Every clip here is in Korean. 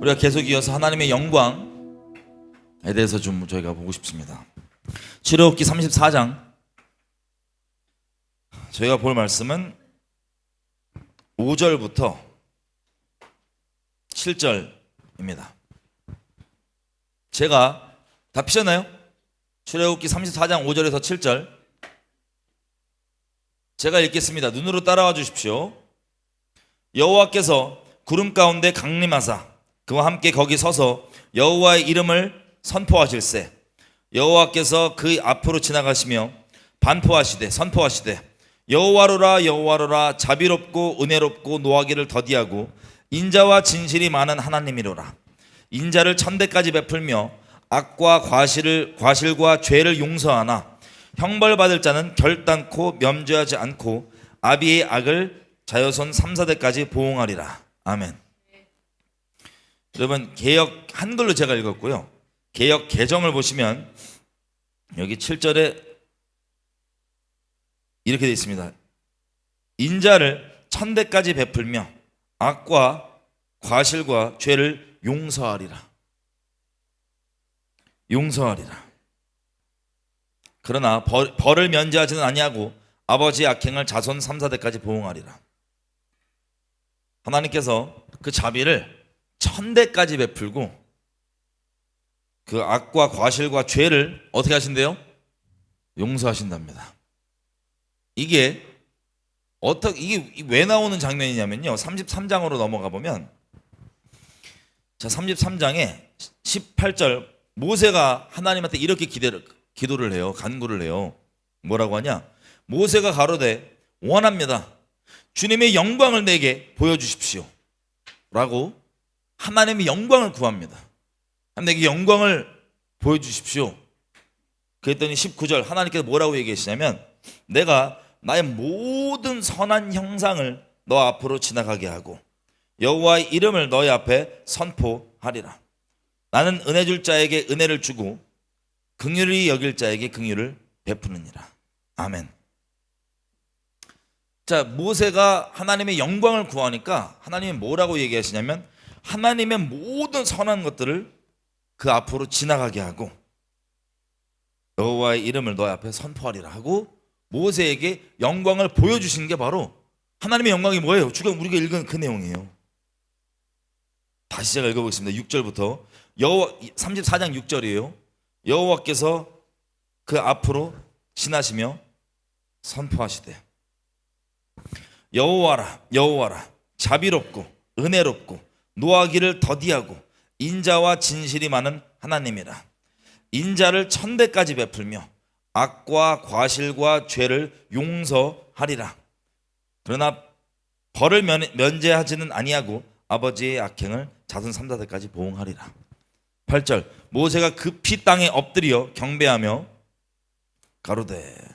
우리가 계속 이어서 하나님의 영광에 대해서 좀 저희가 보고 싶습니다. 출애굽기 34장 저희가 볼 말씀은 5절부터 7절입니다. 제가 다 피셨나요? 출애굽기 34장 5절에서 7절 제가 읽겠습니다. 눈으로 따라와 주십시오. 여호와께서 구름 가운데 강림하사 그와 함께 거기 서서 여호와의 이름을 선포하실세 여호와께서 그 앞으로 지나가시며 반포하시되 선포하시되 여호와로라 여호와로라 자비롭고 은혜롭고 노하기를 더디하고 인자와 진실이 많은 하나님이로라. 인자를 천대까지 베풀며 악과 과실과 죄를 용서하나 형벌받을 자는 결단코 면죄하지 않고 아비의 악을 자손 3, 4대까지 보응하리라. 아멘. 여러분, 개역 한글로 제가 읽었고요. 개역 개정을 보시면 여기 7절에 이렇게 되어 있습니다. 인자를 천대까지 베풀며 악과 과실과 죄를 용서하리라. 용서하리라. 그러나 벌을 면제하지는 아니하고 아버지의 악행을 자손 3, 4대까지 보응하리라. 하나님께서 그 자비를 천대까지 베풀고 그 악과 과실과 죄를 어떻게 하신대요? 용서하신답니다. 이게 왜 나오는 장면이냐면요, 33장으로 넘어가 보면, 자 33장에 18절 모세가 하나님한테 이렇게 기도를 해요. 간구를 해요. 뭐라고 하냐? 모세가 가로되 원합니다. 주님의 영광을 내게 보여주십시오 라고 하나님의 영광을 구합니다. 내게 영광을 보여주십시오. 그랬더니 19절 하나님께서 뭐라고 얘기하시냐면, 내가 나의 모든 선한 형상을 너 앞으로 지나가게 하고 여호와의 이름을 너희 앞에 선포하리라. 나는 은혜 줄 자에게 은혜를 주고 긍휼히 여길 자에게 긍휼을 베푸느니라. 아멘. 자, 모세가 하나님의 영광을 구하니까 하나님이 뭐라고 얘기하시냐면, 하나님의 모든 선한 것들을 그 앞으로 지나가게 하고 여호와의 이름을 너희 앞에 선포하리라 하고 모세에게 영광을 보여주신 게 바로 하나님의 영광이 뭐예요? 지금 우리가 읽은 그 내용이에요. 다시 제가 읽어보겠습니다. 6절부터 34장 6절이에요. 여호와께서 그 앞으로 지나시며 선포하시되 여호와라 여호와라 자비롭고 은혜롭고 노하기를 더디하고 인자와 진실이 많은 하나님이라. 인자를 천대까지 베풀며 악과 과실과 죄를 용서하리라. 그러나 벌을 면제하지는 아니하고 아버지의 악행을 자손 3, 4대까지 보응하리라. 8절 모세가 급히 땅에 엎드려 경배하며 가로되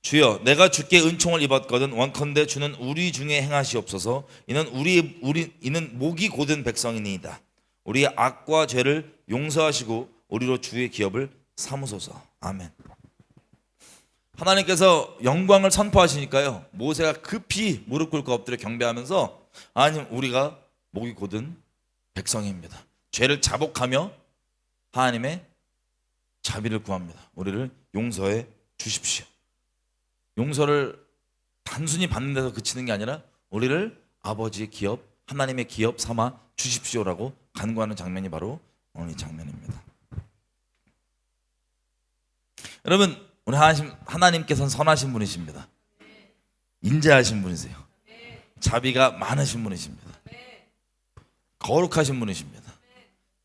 주여 내가 주께 은총을 입었거든 원컨대 주는 우리 중에 행하시옵소서. 이는 목이 곧은 백성이니이다. 우리의 악과 죄를 용서하시고 우리로 주의 기업을 삼으소서. 아멘. 하나님께서 영광을 선포하시니까요, 모세가 급히 무릎 꿇고 엎드려 경배하면서, 하나님 우리가 목이 곧은 백성입니다. 죄를 자복하며 하나님의 자비를 구합니다. 우리를 용서해 주십시오. 용서를 단순히 받는 데서 그치는 게 아니라 우리를 아버지의 기업, 하나님의 기업 삼아 주십시오라고 간구하는 장면이 바로 오늘 이 장면입니다. 여러분, 우리 하나님께서는 선하신 분이십니다. 인자하신 분이세요. 자비가 많으신 분이십니다. 거룩하신 분이십니다.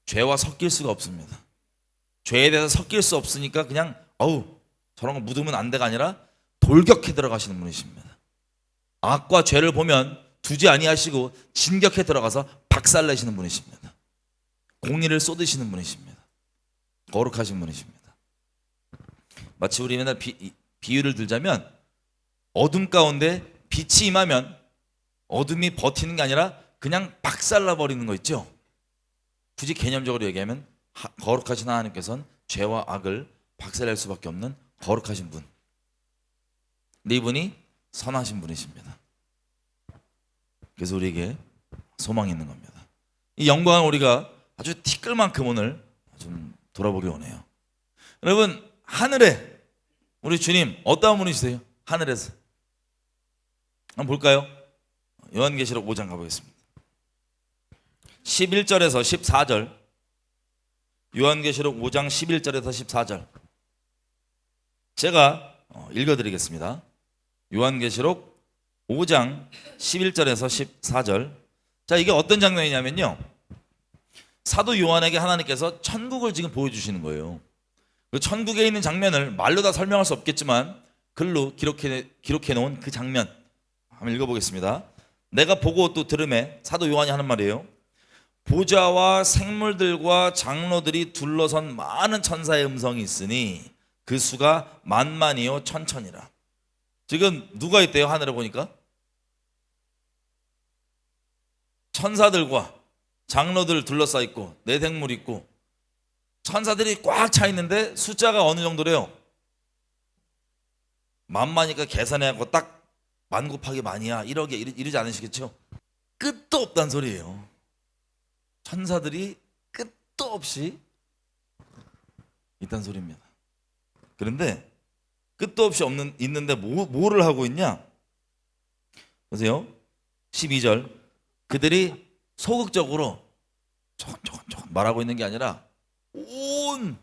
죄와 섞일 수가 없습니다. 죄에 대해서 섞일 수 없으니까 그냥 저런 거 묻으면 안 돼가 아니라 돌격해 들어가시는 분이십니다. 악과 죄를 보면 두지 아니하시고 진격해 들어가서 박살내시는 분이십니다. 공의를 쏟으시는 분이십니다. 거룩하신 분이십니다. 마치 우리 맨날 비유를 들자면, 어둠 가운데 빛이 임하면 어둠이 버티는 게 아니라 그냥 박살나 버리는 거 있죠. 굳이 개념적으로 얘기하면 거룩하신 하나님께서는 죄와 악을 박살낼 수밖에 없는 거룩하신 분. 근데 이분이 선하신 분이십니다. 그래서 우리에게 소망이 있는 겁니다. 이 영광을 우리가 아주 티끌만큼 오늘 좀 돌아보기 원해요. 여러분, 하늘에 우리 주님 어떠한 분이시세요? 하늘에서 한번 볼까요? 요한계시록 5장 가보겠습니다. 11절에서 14절. 요한계시록 5장 11절에서 14절 제가 읽어드리겠습니다. 요한계시록 5장 11절에서 14절. 자, 이게 어떤 장면이냐면요, 사도 요한에게 하나님께서 천국을 지금 보여주시는 거예요. 그 천국에 있는 장면을 말로 다 설명할 수 없겠지만 글로 기록해 놓은 그 장면 한번 읽어보겠습니다. 내가 보고 또 들음에, 사도 요한이 하는 말이에요. 보좌와 생물들과 장로들이 둘러선 많은 천사의 음성이 있으니 그 수가 만만이요 천천이라. 지금 누가 있대요? 하늘에 보니까 천사들과 장로들 둘러싸 있고 네 생물 있고 천사들이 꽉 차 있는데 숫자가 어느 정도래요? 만만이니까 계산해갖고 딱 만 곱하기 만이야 1억에 이러지 않으시겠죠? 끝도 없단 소리예요. 천사들이 끝도 없이 있단 소리입니다. 그런데 끝도 없이 있는데 뭐를 하고 있냐? 보세요. 12절. 그들이 소극적으로 조금 말하고 있는 게 아니라 온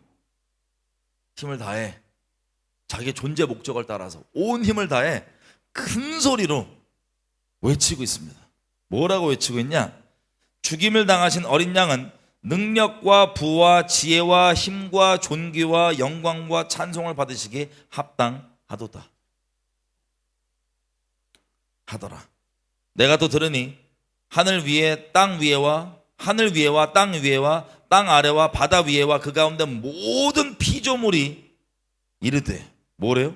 힘을 다해, 자기의 존재 목적을 따라서 온 힘을 다해 큰 소리로 외치고 있습니다. 뭐라고 외치고 있냐? 죽임을 당하신 어린 양은 능력과 부와 지혜와 힘과 존귀와 영광과 찬송을 받으시기에 합당하도다 하더라. 내가 또 들으니 하늘 위에 땅 위에와 하늘 위에와 땅 위에와 땅 아래와 바다 위에와 그 가운데 모든 피조물이 이르되, 뭐래요?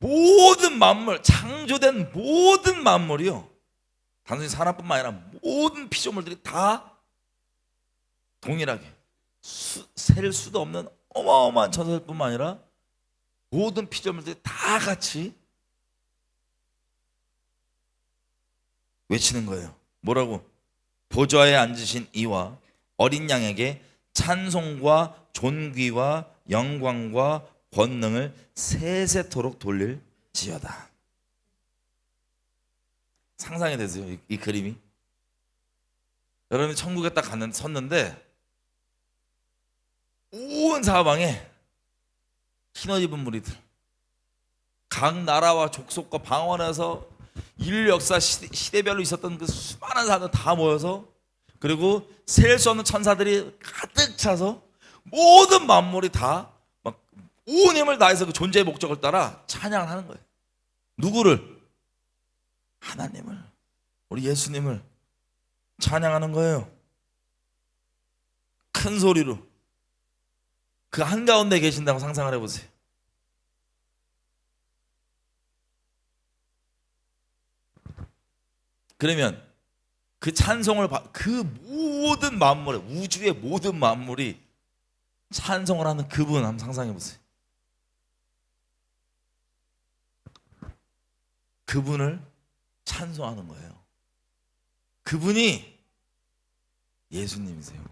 모든 만물, 창조된 모든 만물이요, 단순히 사람뿐만 아니라 모든 피조물들이 다 동일하게 셀 수도 없는 어마어마한 천사들뿐만 아니라 모든 피조물들이 다 같이 외치는 거예요. 뭐라고? 보좌에 앉으신 이와 어린 양에게 찬송과 존귀와 영광과 권능을 세세토록 돌릴지어다. 상상이 되세요? 이 그림이? 여러분이 천국에 딱 섰는데 온 사방에 흰옷 입은 무리들, 각 나라와 족속과 방언에서 인류 역사 시대별로 있었던 그 수많은 사람들 다 모여서, 그리고 셀 수 없는 천사들이 가득 차서 모든 만물이 다 막 온 힘을 다해서 그 존재의 목적을 따라 찬양을 하는 거예요. 누구를? 하나님을, 우리 예수님을 찬양하는 거예요. 큰 소리로. 그 한가운데 계신다고 상상을 해보세요. 그러면 그 찬송을 그 모든 만물의, 우주의 모든 만물이 찬송을 하는 그분 한번 상상해 보세요. 그분을 찬송하는 거예요. 그분이 예수님이세요.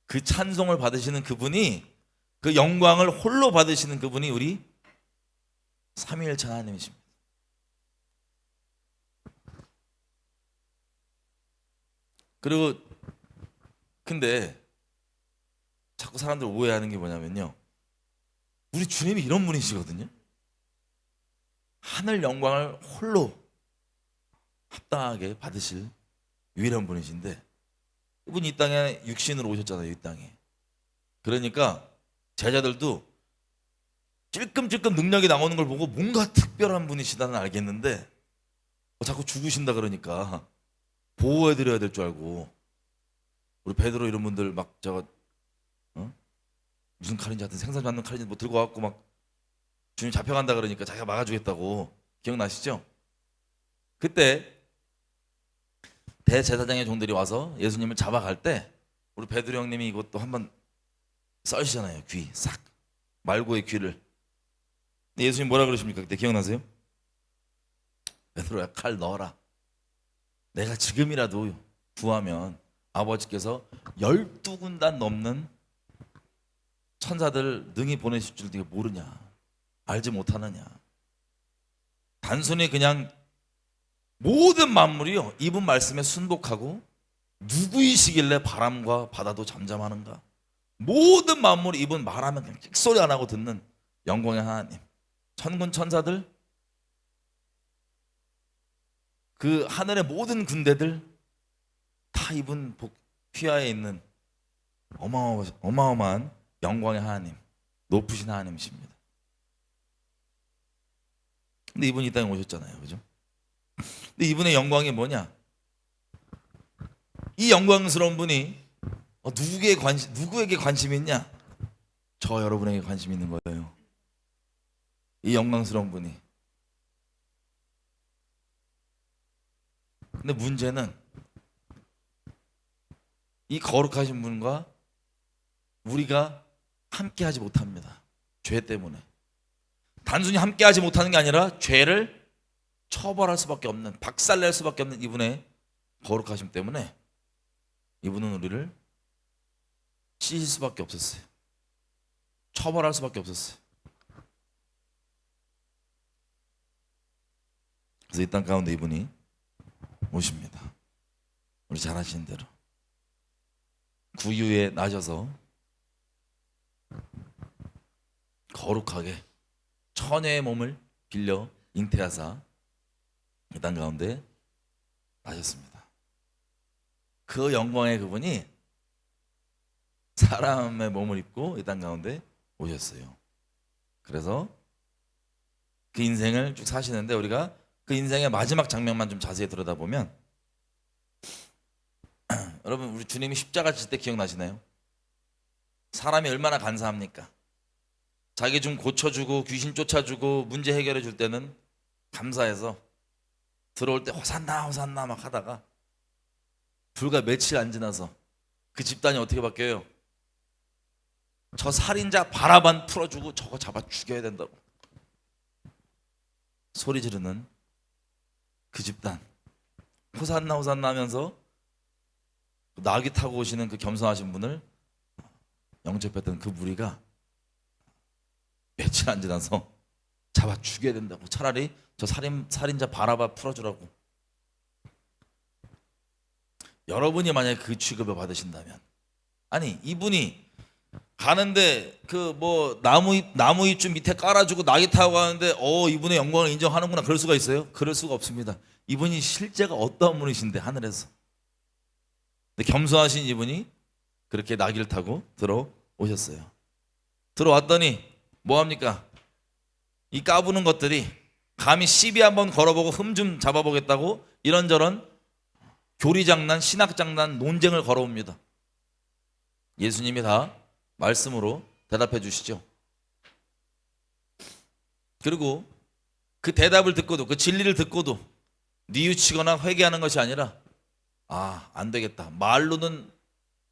그 찬송을 받으시는 그분이, 그 영광을 홀로 받으시는 그분이 우리 삼위일체 하나님이십니다. 그리고 근데 자꾸 사람들 오해하는 게 뭐냐면요, 우리 주님이 이런 분이시거든요. 하늘 영광을 홀로 합당하게 받으실 유일한 분이신데, 이분이 이 땅에 육신으로 오셨잖아요. 이 땅에. 그러니까 제자들도 찔끔찔끔 능력이 나오는 걸 보고 뭔가 특별한 분이시다는 알겠는데 자꾸 죽으신다 그러니까 보호해드려야 될 줄 알고, 우리 베드로 이런 분들 막 무슨 칼인지 하여튼 생선 잡는 칼인지 뭐 들고 와갖고 막 주님 잡혀간다 그러니까 자기가 막아주겠다고, 기억나시죠? 그때 대제사장의 종들이 와서 예수님을 잡아갈 때 우리 베드로 형님이 이것도 한번 썰시잖아요. 귀 싹, 말고의 귀를. 근데 예수님 뭐라 그러십니까? 그때 기억나세요? 베드로야, 칼 넣어라. 내가 지금이라도 구하면 아버지께서 12군단 넘는 천사들 능히 보내실 줄 네가 모르냐, 알지 못하느냐. 단순히 그냥 모든 만물이요 이분 말씀에 순복하고, 누구이시길래 바람과 바다도 잠잠하는가. 모든 만물이 이분 말하면 그냥 찍소리 안 하고 듣는 영광의 하나님, 천군 천사들, 그 하늘의 모든 군대들 다 이분 휘하에 있는 어마어마한 영광의 하나님, 높으신 하나님이십니다. 근데 이분이 이 땅에 오셨잖아요, 그죠? 근데 이분의 영광이 뭐냐? 이 영광스러운 분이 누구에게 관심이 있냐? 저 여러분에게 관심이 있는 거예요. 이 영광스러운 분이. 근데 문제는 이 거룩하신 분과 우리가 함께하지 못합니다. 죄 때문에. 단순히 함께하지 못하는 게 아니라 죄를 처벌할 수밖에 없는, 박살낼 수밖에 없는 이분의 거룩하심 때문에 이분은 우리를 씻을 수밖에 없었어요. 처벌할 수밖에 없었어요. 그래서 이 땅 가운데 이분이 오십니다. 우리 잘 아시는 대로 구유에 나셔서 거룩하게 처녀의 몸을 빌려 잉태하사 이 땅 가운데 나셨습니다. 그 영광의 그분이 사람의 몸을 입고 이 땅 가운데 오셨어요. 그래서 그 인생을 쭉 사시는데, 우리가 그 인생의 마지막 장면만 좀 자세히 들여다보면, 여러분 우리 주님이 십자가 지실 때 기억나시나요? 사람이 얼마나 간사합니까? 자기 좀 고쳐주고 귀신 쫓아주고 문제 해결해 줄 때는 감사해서 들어올 때 호산나 호산나 막 하다가 불과 며칠 안 지나서 그 집단이 어떻게 바뀌어요? 저 살인자 바라반 풀어주고 저거 잡아 죽여야 된다고 소리 지르는 그 집단, 호산나 호산나 하면서 나귀 타고 오시는 그 겸손하신 분을 영접했던 그 무리가 며칠 안 지나서 잡아 죽여야 된다고, 차라리 저 살인자 바라바 풀어주라고. 여러분이 만약에 그 취급을 받으신다면, 아니 이분이 가는데 그 뭐 나무잎 좀 밑에 깔아주고 나귀 타고 가는데 이분의 영광을 인정하는구나, 그럴 수가 있어요? 그럴 수가 없습니다. 이분이 실제가 어떤 분이신데 하늘에서. 근데 겸손하신 이분이 그렇게 나귀를 타고 들어오셨어요. 들어왔더니 뭐합니까? 이 까부는 것들이 감히 시비 한번 걸어보고 흠 좀 잡아보겠다고 이런저런 교리장난, 신학장난, 논쟁을 걸어옵니다. 예수님이 다 말씀으로 대답해 주시죠. 그리고 그 대답을 듣고도, 그 진리를 듣고도 뉘우치거나 회개하는 것이 아니라, 안 되겠다, 말로는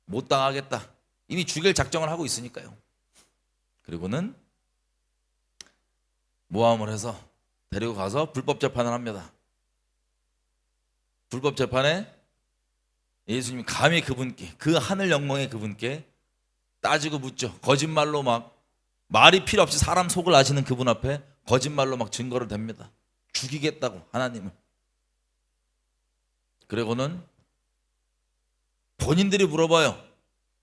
못 당하겠다, 이미 죽일 작정을 하고 있으니까요. 그리고는 모함을 해서 데리고 가서 불법 재판을 합니다. 불법 재판에 예수님이 감히 그분께, 그 하늘 영광의 그분께 따지고 묻죠. 거짓말로 막, 말이 필요 없이 사람 속을 아시는 그분 앞에 거짓말로 막 증거를 댑니다. 죽이겠다고 하나님을. 그리고는 본인들이 물어봐요.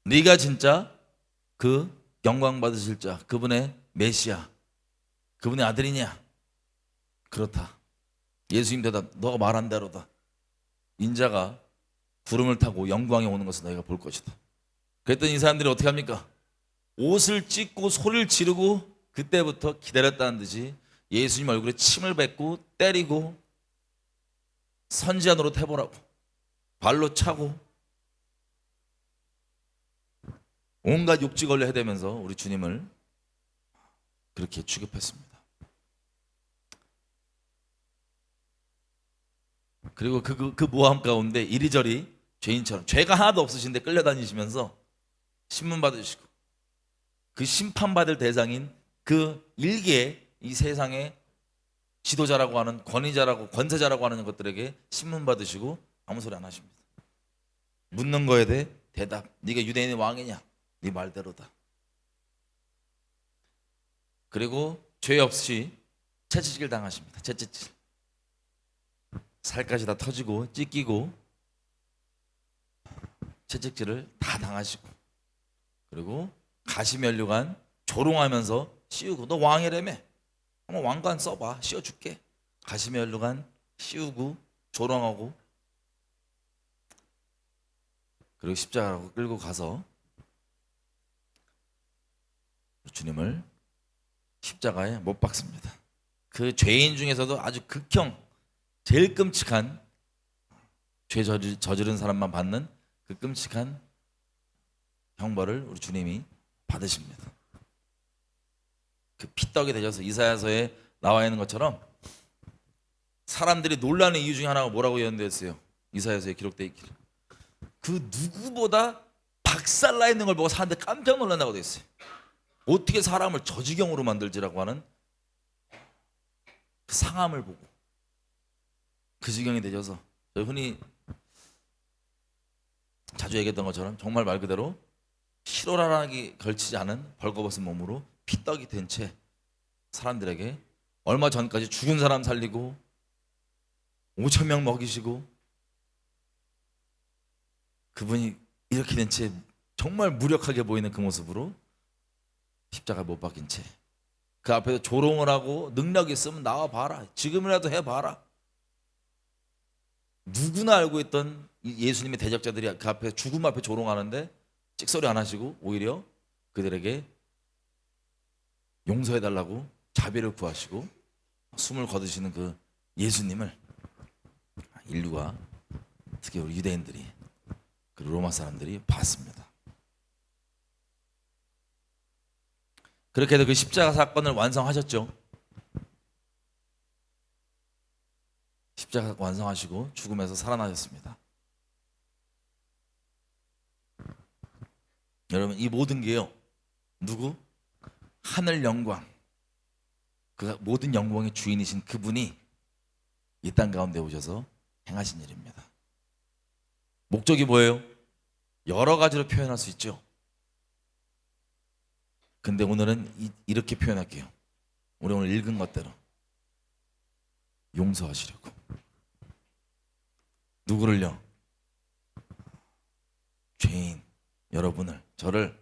네가 진짜 그 영광 받으실 자, 그분의 메시아, 그분의 아들이냐? 그렇다. 예수님 대답, 너가 말한 대로다. 인자가 구름을 타고 영광에 오는 것을 너희가 볼 것이다. 그랬더니 이 사람들이 어떻게 합니까? 옷을 찢고 소리를 지르고 그때부터 기다렸다는 듯이 예수님 얼굴에 침을 뱉고 때리고 선지자 노릇해보라고 발로 차고 온갖 욕지 걸려 해대면서 우리 주님을 그렇게 취급했습니다. 그리고 그 모함 가운데 이리저리 죄인처럼, 죄가 하나도 없으신데 끌려다니시면서 신문 받으시고, 그 심판받을 대상인 그 일개 이 세상의 지도자라고 하는 권위자라고 권세자라고 하는 것들에게 신문 받으시고 아무 소리 안 하십니다. 묻는 거에 대해 대답. 네가 유대인의 왕이냐? 네 말대로다. 그리고 죄 없이 채찍질 당하십니다. 채찍질. 살까지 다 터지고 찢기고 채찍질을 다 당하시고, 그리고 가시면류관 조롱하면서 씌우고, 너 왕이라며? 한번 왕관 써봐, 씌워줄게. 가시면류관 씌우고 조롱하고, 그리고 십자가로 끌고 가서 주님을 십자가에 못 박습니다. 그 죄인 중에서도 아주 극형, 제일 끔찍한 죄 저지른 사람만 받는 그 끔찍한 형벌을 우리 주님이 받으십니다. 그 피떡이 되셔서 이사야서에 나와 있는 것처럼 사람들이 놀라는 이유 중에 하나가 뭐라고 예언되었어요? 이사야서에 기록되어 있기를, 그 누구보다 박살나 있는 걸 보고 사람들이 깜짝 놀란다고 되어 있어요. 어떻게 사람을 저 지경으로 만들지라고 하는 그 상함을 보고 그 지경이 되셔서, 흔히 자주 얘기했던 것처럼 정말 말 그대로 실오라락이 걸치지 않은 벌거벗은 몸으로 피떡이 된 채 사람들에게 얼마 전까지 죽은 사람 살리고 5천 명 먹이시고, 그분이 이렇게 된 채 정말 무력하게 보이는 그 모습으로 십자가 못 박힌 채 그 앞에서 조롱을 하고, 능력 있으면 나와 봐라, 지금이라도 해봐라. 누구나 알고 있던 예수님의 대적자들이 그 앞에 죽음 앞에 조롱하는데 찍소리 안 하시고 오히려 그들에게 용서해달라고 자비를 구하시고 숨을 거두시는 그 예수님을 인류가, 특히 우리 유대인들이, 그 로마 사람들이 봤습니다. 그렇게 해서 그 십자가 사건을 완성하셨죠. 십자가 완성하시고 죽음에서 살아나셨습니다. 여러분, 이 모든 게요, 누구? 하늘 영광, 그 모든 영광의 주인이신 그분이 이 땅 가운데 오셔서 행하신 일입니다. 목적이 뭐예요? 여러 가지로 표현할 수 있죠. 근데 오늘은 이렇게 표현할게요. 우리 오늘 읽은 것대로 용서하시려고. 누구를요? 죄인 여러분을, 저를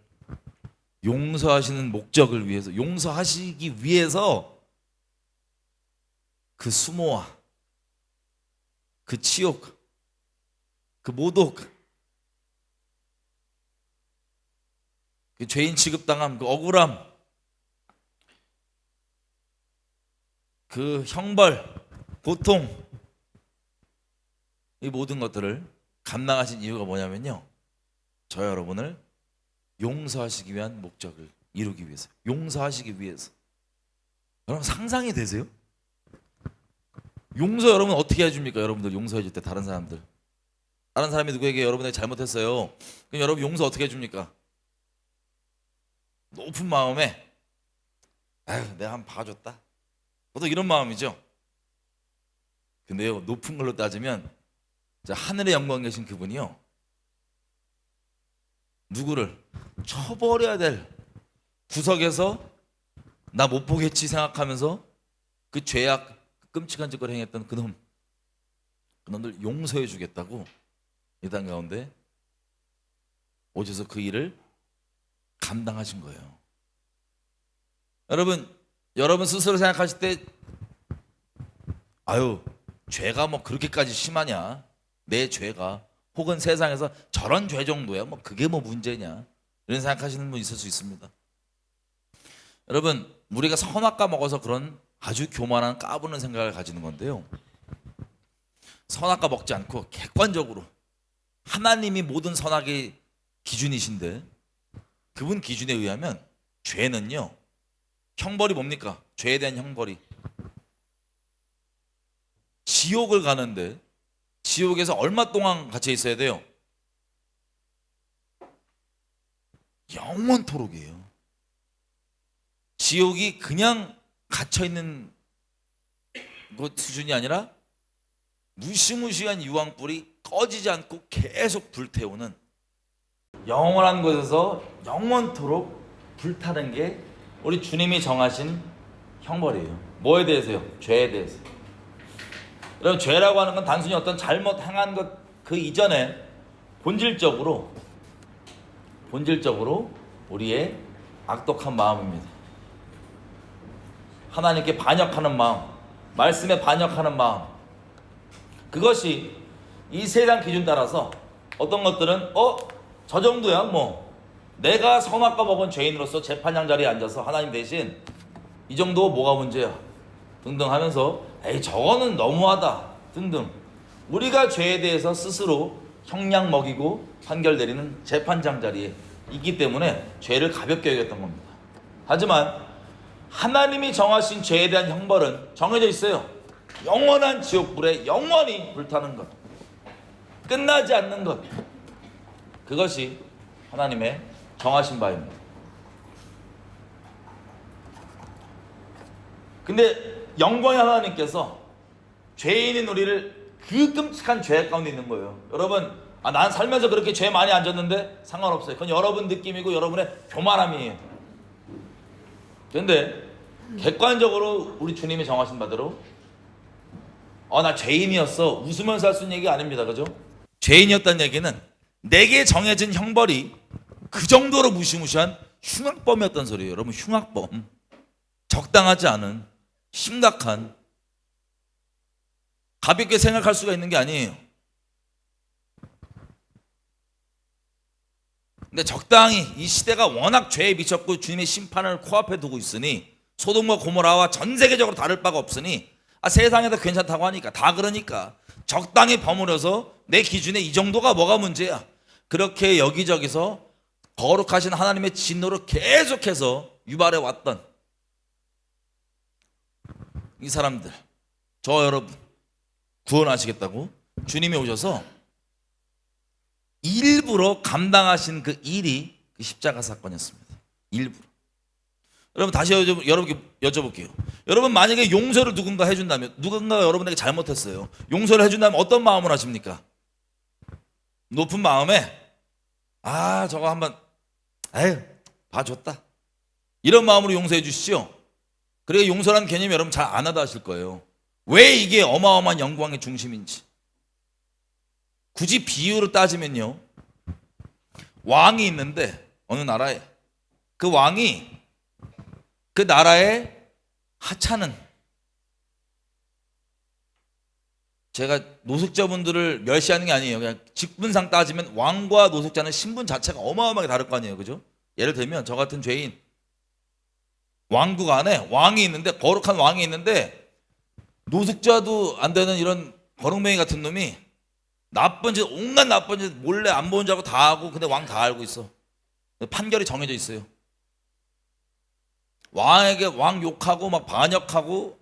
용서하시는 목적을 위해서, 용서하시기 위해서 그 수모와 그 치욕, 그 모독, 그 죄인 취급당함, 그 억울함, 그 형벌, 고통, 이 모든 것들을 감당하신 이유가 뭐냐면요, 저 여러분을 용서하시기 위한 목적을 이루기 위해서, 용서하시기 위해서. 여러분 상상이 되세요? 용서 여러분 어떻게 해줍니까? 여러분들 용서해 줄 때 다른 사람이 누구에게 여러분에게 잘못했어요. 그럼 여러분 용서 어떻게 해줍니까? 높은 마음에, 아유 내가 한번 봐줬다, 보통 이런 마음이죠. 근데요, 높은 걸로 따지면 하늘의 영광 계신 그분이요, 누구를 쳐버려야 될 구석에서 나 못 보겠지 생각하면서 그 죄악, 끔찍한 짓을 행했던 그놈들 용서해 주겠다고 이 땅 가운데 오셔서 그 일을 감당하신 거예요. 여러분 스스로 생각하실 때, 아유 죄가 뭐 그렇게까지 심하냐, 내 죄가, 혹은 세상에서 저런 죄 정도야 뭐 그게 뭐 문제냐, 이런 생각하시는 분 있을 수 있습니다. 여러분, 우리가 선악과 먹어서 그런 아주 교만한 까부는 생각을 가지는 건데요, 선악과 먹지 않고 객관적으로 하나님이 모든 선악의 기준이신데, 그분 기준에 의하면 죄는요, 형벌이 뭡니까? 죄에 대한 형벌이 지옥을 가는데, 지옥에서 얼마 동안 갇혀 있어야 돼요? 영원토록이에요. 지옥이 그냥 갇혀 있는 그 수준이 아니라 무시무시한 유황불이 꺼지지 않고 계속 불태우는, 영원한 곳에서 영원토록 불타는 게 우리 주님이 정하신 형벌이에요. 뭐에 대해서요? 죄에 대해서. 여러분, 죄라고 하는 건 단순히 어떤 잘못 행한 것 그 이전에 본질적으로 우리의 악독한 마음입니다. 하나님께 반역하는 마음, 말씀에 반역하는 마음, 그것이 이 세상 기준 따라서 어떤 것들은 저 정도야 뭐, 내가 선악과 먹은 죄인으로서 재판장 자리에 앉아서 하나님 대신 이 정도 뭐가 문제야 등등 하면서 에이 저거는 너무하다 등등, 우리가 죄에 대해서 스스로 형량 먹이고 판결 내리는 재판장 자리에 있기 때문에 죄를 가볍게 여겼던 겁니다. 하지만 하나님이 정하신 죄에 대한 형벌은 정해져 있어요. 영원한 지옥불에 영원히 불타는 것, 끝나지 않는 것, 그것이 하나님의 정하신 바입니다. 근데 영광의 하나님께서 죄인인 우리를 그 끔찍한 죄 가운데 있는 거예요. 여러분, 난 살면서 그렇게 죄 많이 안 졌는데 상관없어요. 그건 여러분 느낌이고 여러분의 교만함이에요. 그런데 객관적으로 우리 주님이 정하신 바대로 나 죄인이었어 웃으면서 할 수 있는 얘기 아닙니다. 그죠? 죄인이었다는 얘기는 내게 정해진 형벌이 그 정도로 무시무시한 흉악범이었던 소리예요. 여러분, 흉악범, 적당하지 않은 심각한, 가볍게 생각할 수가 있는 게 아니에요. 근데 적당히, 이 시대가 워낙 죄에 미쳤고 주님의 심판을 코앞에 두고 있으니, 소돔과 고모라와 전 세계적으로 다를 바가 없으니 세상에도 괜찮다고 하니까, 다 그러니까 적당히 버무려서 내 기준에 이 정도가 뭐가 문제야, 그렇게 여기저기서 거룩하신 하나님의 진노를 계속해서 유발해 왔던 이 사람들, 저 여러분 구원하시겠다고 주님이 오셔서 일부러 감당하신 그 일이 그 십자가 사건이었습니다. 일부러. 여러분, 다시 여러분께 여쭤볼게요. 여러분, 만약에 용서를 누군가 해준다면, 누군가 여러분에게 잘못했어요, 용서를 해준다면 어떤 마음을 하십니까? 높은 마음에 저거 한번 봐줬다, 이런 마음으로 용서해 주시죠. 그래, 용서라는 개념이 여러분 잘 안 하다 하실 거예요. 왜 이게 어마어마한 영광의 중심인지. 굳이 비유로 따지면요, 왕이 있는데 어느 나라에, 그 왕이 그 나라의 하찮은, 제가 노숙자분들을 멸시하는 게 아니에요. 그냥 직분상 따지면 왕과 노숙자는 신분 자체가 어마어마하게 다를 거 아니에요. 그죠? 예를 들면 저 같은 죄인, 왕국 안에 왕이 있는데, 거룩한 왕이 있는데 노숙자도 안 되는 이런 거룩맹이 같은 놈이 나쁜 짓, 온갖 나쁜 짓 몰래 안 보는 줄 알고 다 하고, 근데 왕 다 알고 있어. 판결이 정해져 있어요. 왕에게 왕 욕하고 막 반역하고,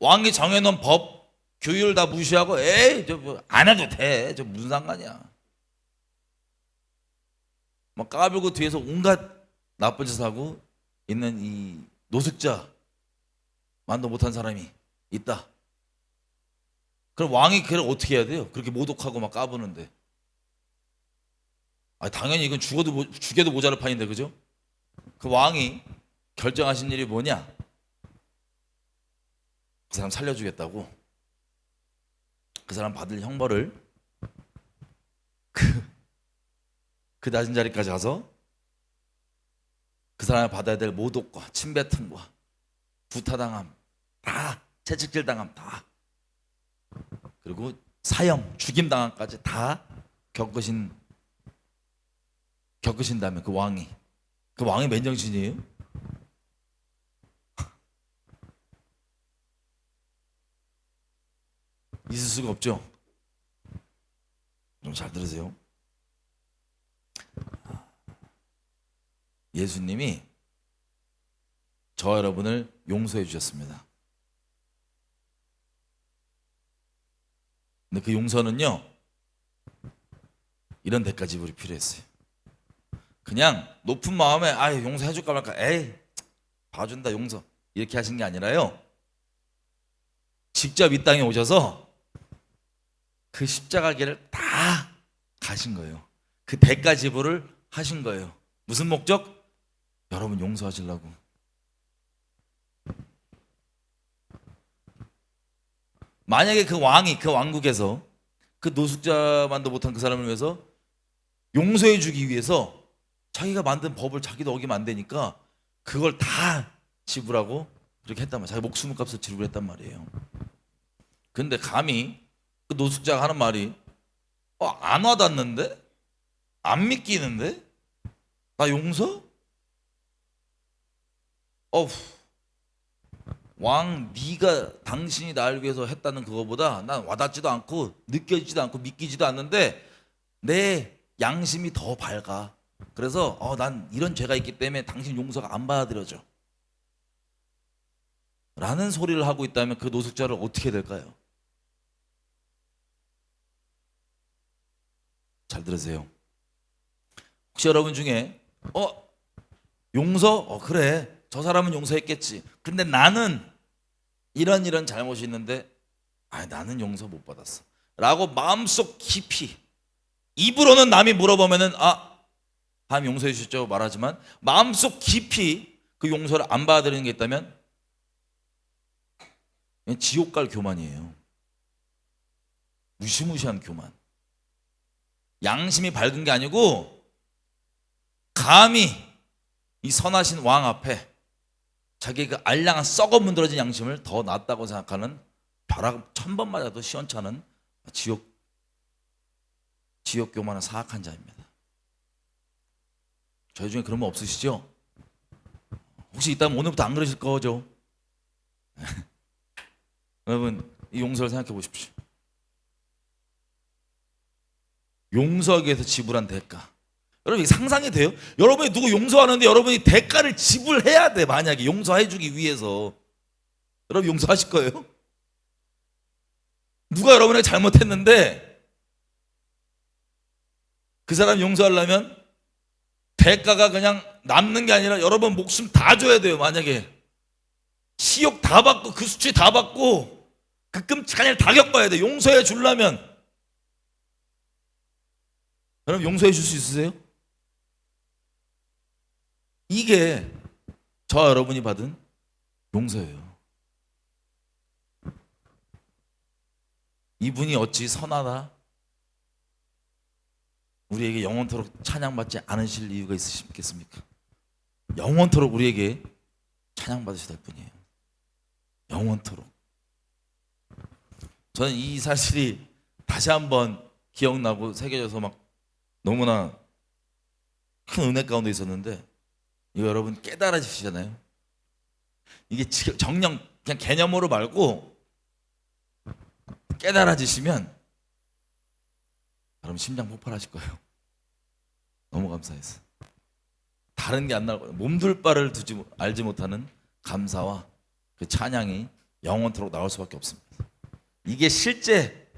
왕이 정해놓은 법, 규율 다 무시하고, 안 해도 돼, 저 무슨 상관이야, 막 까불고 뒤에서 온갖 나쁜 짓 하고 있는 이 노숙자, 만도 못한 사람이 있다. 그럼 왕이 그걸 어떻게 해야 돼요? 그렇게 모독하고 막 까부는데. 당연히 이건 죽여도 모자랄 판인데, 그죠? 그 왕이 결정하신 일이 뭐냐? 그 사람 살려주겠다고. 그 사람 받을 형벌을 그 낮은 자리까지 가서 그 사람이 받아야 될 모독과 침뱉음과 구타당함, 다 채찍질 당함, 다, 그리고 사형, 죽임 당함까지 다 겪으신 다음에 그 왕이 맨정신이에요? 있을 수가 없죠. 좀 잘 들으세요. 예수님이 저 여러분을 용서해 주셨습니다. 근데 그 용서는요, 이런 대가 지불이 필요했어요. 그냥 높은 마음에 용서해 줄까 말까, 봐준다 용서, 이렇게 하신 게 아니라요, 직접 이 땅에 오셔서 그 십자가 길을 다 가신 거예요. 그 대가 지불을 하신 거예요. 무슨 목적? 여러분 용서하시려고. 만약에 그 왕이 그 왕국에서 그 노숙자만도 못한 그 사람을 위해서 용서해 주기 위해서 자기가 만든 법을 자기도 어기면 안 되니까 그걸 다 지불하고 그렇게 했단 말이에요. 자기 목숨값을 지불했단 말이에요. 근데 감히 그 노숙자가 하는 말이 안 와닿는데? 안 믿기는데? 나 용서? 왕 네가 당신이 나를 위해서 했다는 그거보다 난 와닿지도 않고 느껴지지도 않고 믿기지도 않는데 내 양심이 더 밝아. 그래서 난 이런 죄가 있기 때문에 당신 용서가 안 받아들여져 라는 소리를 하고 있다면 그 노숙자를 어떻게 될까요? 잘 들으세요. 혹시 여러분 중에 용서? 그래 저 사람은 용서했겠지. 근데 나는 이런 잘못이 있는데 나는 용서 못 받았어 라고 마음속 깊이, 입으로는 남이 물어보면은 하나님 용서해 주셨죠 말하지만 마음속 깊이 그 용서를 안 받아들이는 게 있다면 그냥 지옥 갈 교만이에요. 무시무시한 교만. 양심이 밝은 게 아니고 감히 이 선하신 왕 앞에 자기의 그 알량한 썩어 문드러진 양심을 더 낫다고 생각하는 벼락 1000번 맞아도 시원찮은 지옥 교만한 사악한 자입니다. 저희 중에 그런 분 없으시죠? 혹시 있다면 오늘부터 안 그러실 거죠? 여러분 이 용서를 생각해 보십시오. 용서하기 위해서 지불한 대가. 여러분 이게 상상이 돼요? 여러분이 누구 용서하는데 여러분이 대가를 지불해야 돼. 만약에 용서해 주기 위해서. 여러분 용서하실 거예요? 누가 여러분에게 잘못했는데 그 사람 용서하려면 대가가 그냥 남는 게 아니라 여러분 목숨 다 줘야 돼요. 만약에 시욕 다 받고 그 수치 다 받고 그 끔찍한 일 다 겪어야 돼. 용서해 주려면. 여러분 용서해 줄 수 있으세요? 이게 저와 여러분이 받은 용서예요. 이분이 어찌 선하다 우리에게 영원토록 찬양받지 않으실 이유가 있으시겠습니까? 영원토록 우리에게 찬양받으셔야 될 분이에요. 영원토록. 저는 이 사실이 다시 한번 기억나고 새겨져서 막 너무나 큰 은혜 가운데 있었는데 이거 여러분 깨달아지시잖아요. 이게 정령 그냥 개념으로 말고 깨달아지시면 여러분 심장 폭발하실 거예요. 너무 감사해서. 다른 게 안 나올 거예요. 몸둘 바를 알지 못하는 감사와 그 찬양이 영원토록 나올 수밖에 없습니다. 이게 실제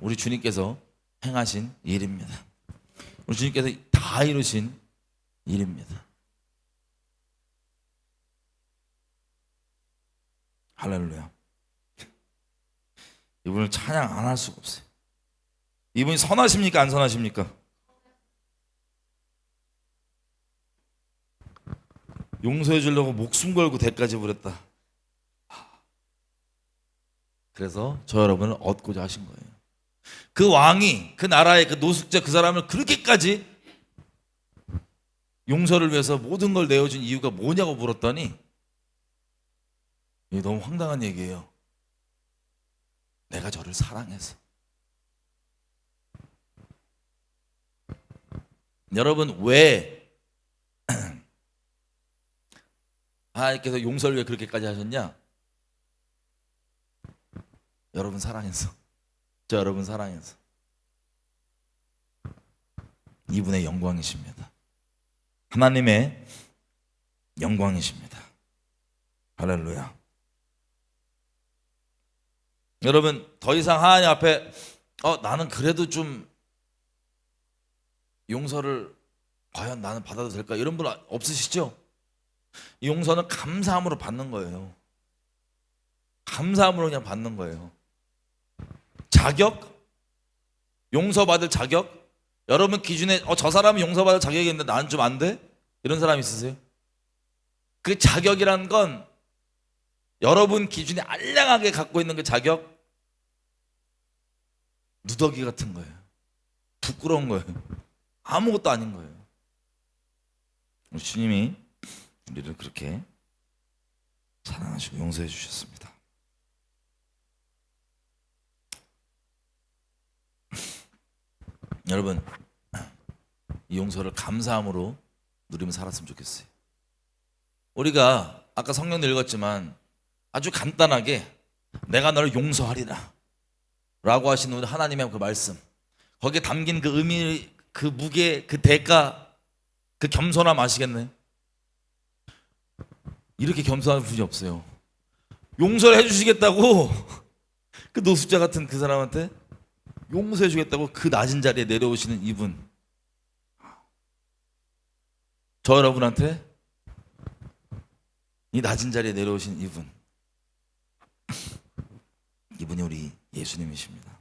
우리 주님께서 행하신 일입니다. 우리 주님께서 다 이루신 일입니다. 할렐루야. 이분을 찬양 안 할 수가 없어요. 이분이 선하십니까 안 선하십니까? 용서해 주려고 목숨 걸고 대가 지불했다. 그래서 저 여러분을 얻고자 하신 거예요. 그 왕이 그 나라의 그 노숙자 그 사람을 그렇게까지 용서를 위해서 모든 걸 내어준 이유가 뭐냐고 물었더니 이게 너무 황당한 얘기예요. 내가 저를 사랑해서. 여러분 왜 하나님께서 용서를 위해 그렇게까지 하셨냐? 여러분 사랑해서. 저 여러분 사랑해서. 이분의 영광이십니다. 하나님의 영광이십니다. 할렐루야. 여러분 더 이상 하나님 앞에 나는 그래도 좀 용서를 과연 나는 받아도 될까? 이런 분 없으시죠? 이 용서는 감사함으로 받는 거예요. 감사함으로 그냥 받는 거예요. 자격? 용서받을 자격? 여러분 기준에 저 사람은 용서받을 자격이 있는데 나는 좀 안 돼? 이런 사람 있으세요? 그 자격이란 건 여러분 기준에 알량하게 갖고 있는 그 자격, 누더기 같은 거예요. 부끄러운 거예요. 아무것도 아닌 거예요. 주님이 우리를 그렇게 사랑하시고 용서해 주셨습니다. 여러분, 이 용서를 감사함으로 누리며 살았으면 좋겠어요. 우리가 아까 성경도 읽었지만 아주 간단하게 내가 너를 용서하리라 라고 하신 우리 하나님의 그 말씀, 거기에 담긴 그 의미, 그 무게, 그 대가, 그 겸손함 아시겠나요? 이렇게 겸손한 분이 없어요. 용서를 해주시겠다고 그 노숙자 같은 그 사람한테 용서해 주겠다고 그 낮은 자리에 내려오시는 이분, 저 여러분한테 이 낮은 자리에 내려오신 이분이 우리 예수님이십니다.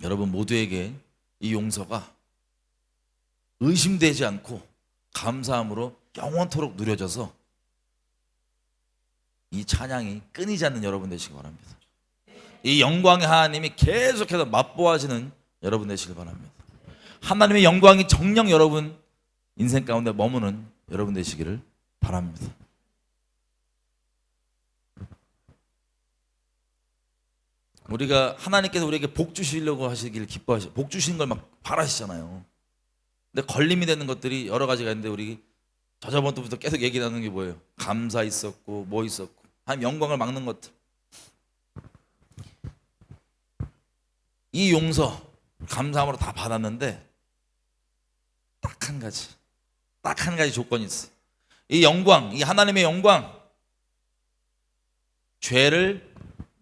여러분 모두에게 이 용서가 의심되지 않고 감사함으로 영원토록 누려져서 이 찬양이 끊이지 않는 여러분 되시기 바랍니다. 이 영광의 하나님이 계속해서 맛보아지는 여러분 되시길 바랍니다. 하나님의 영광이 정녕 여러분 인생 가운데 머무는 여러분 되시기를 바랍니다. 우리가 하나님께서 우리에게 복 주시려고 하시길 기뻐하시고 복 주시는 걸 막 바라시잖아요. 근데 걸림이 되는 것들이 여러 가지가 있는데 우리 저번부터 계속 얘기 나누는 게 뭐예요? 감사 있었고 뭐 있었고 하나님 영광을 막는 것들. 이 용서 감사함으로 다 받았는데 딱 한 가지 조건이 있어요. 이 영광, 이 하나님의 영광, 죄를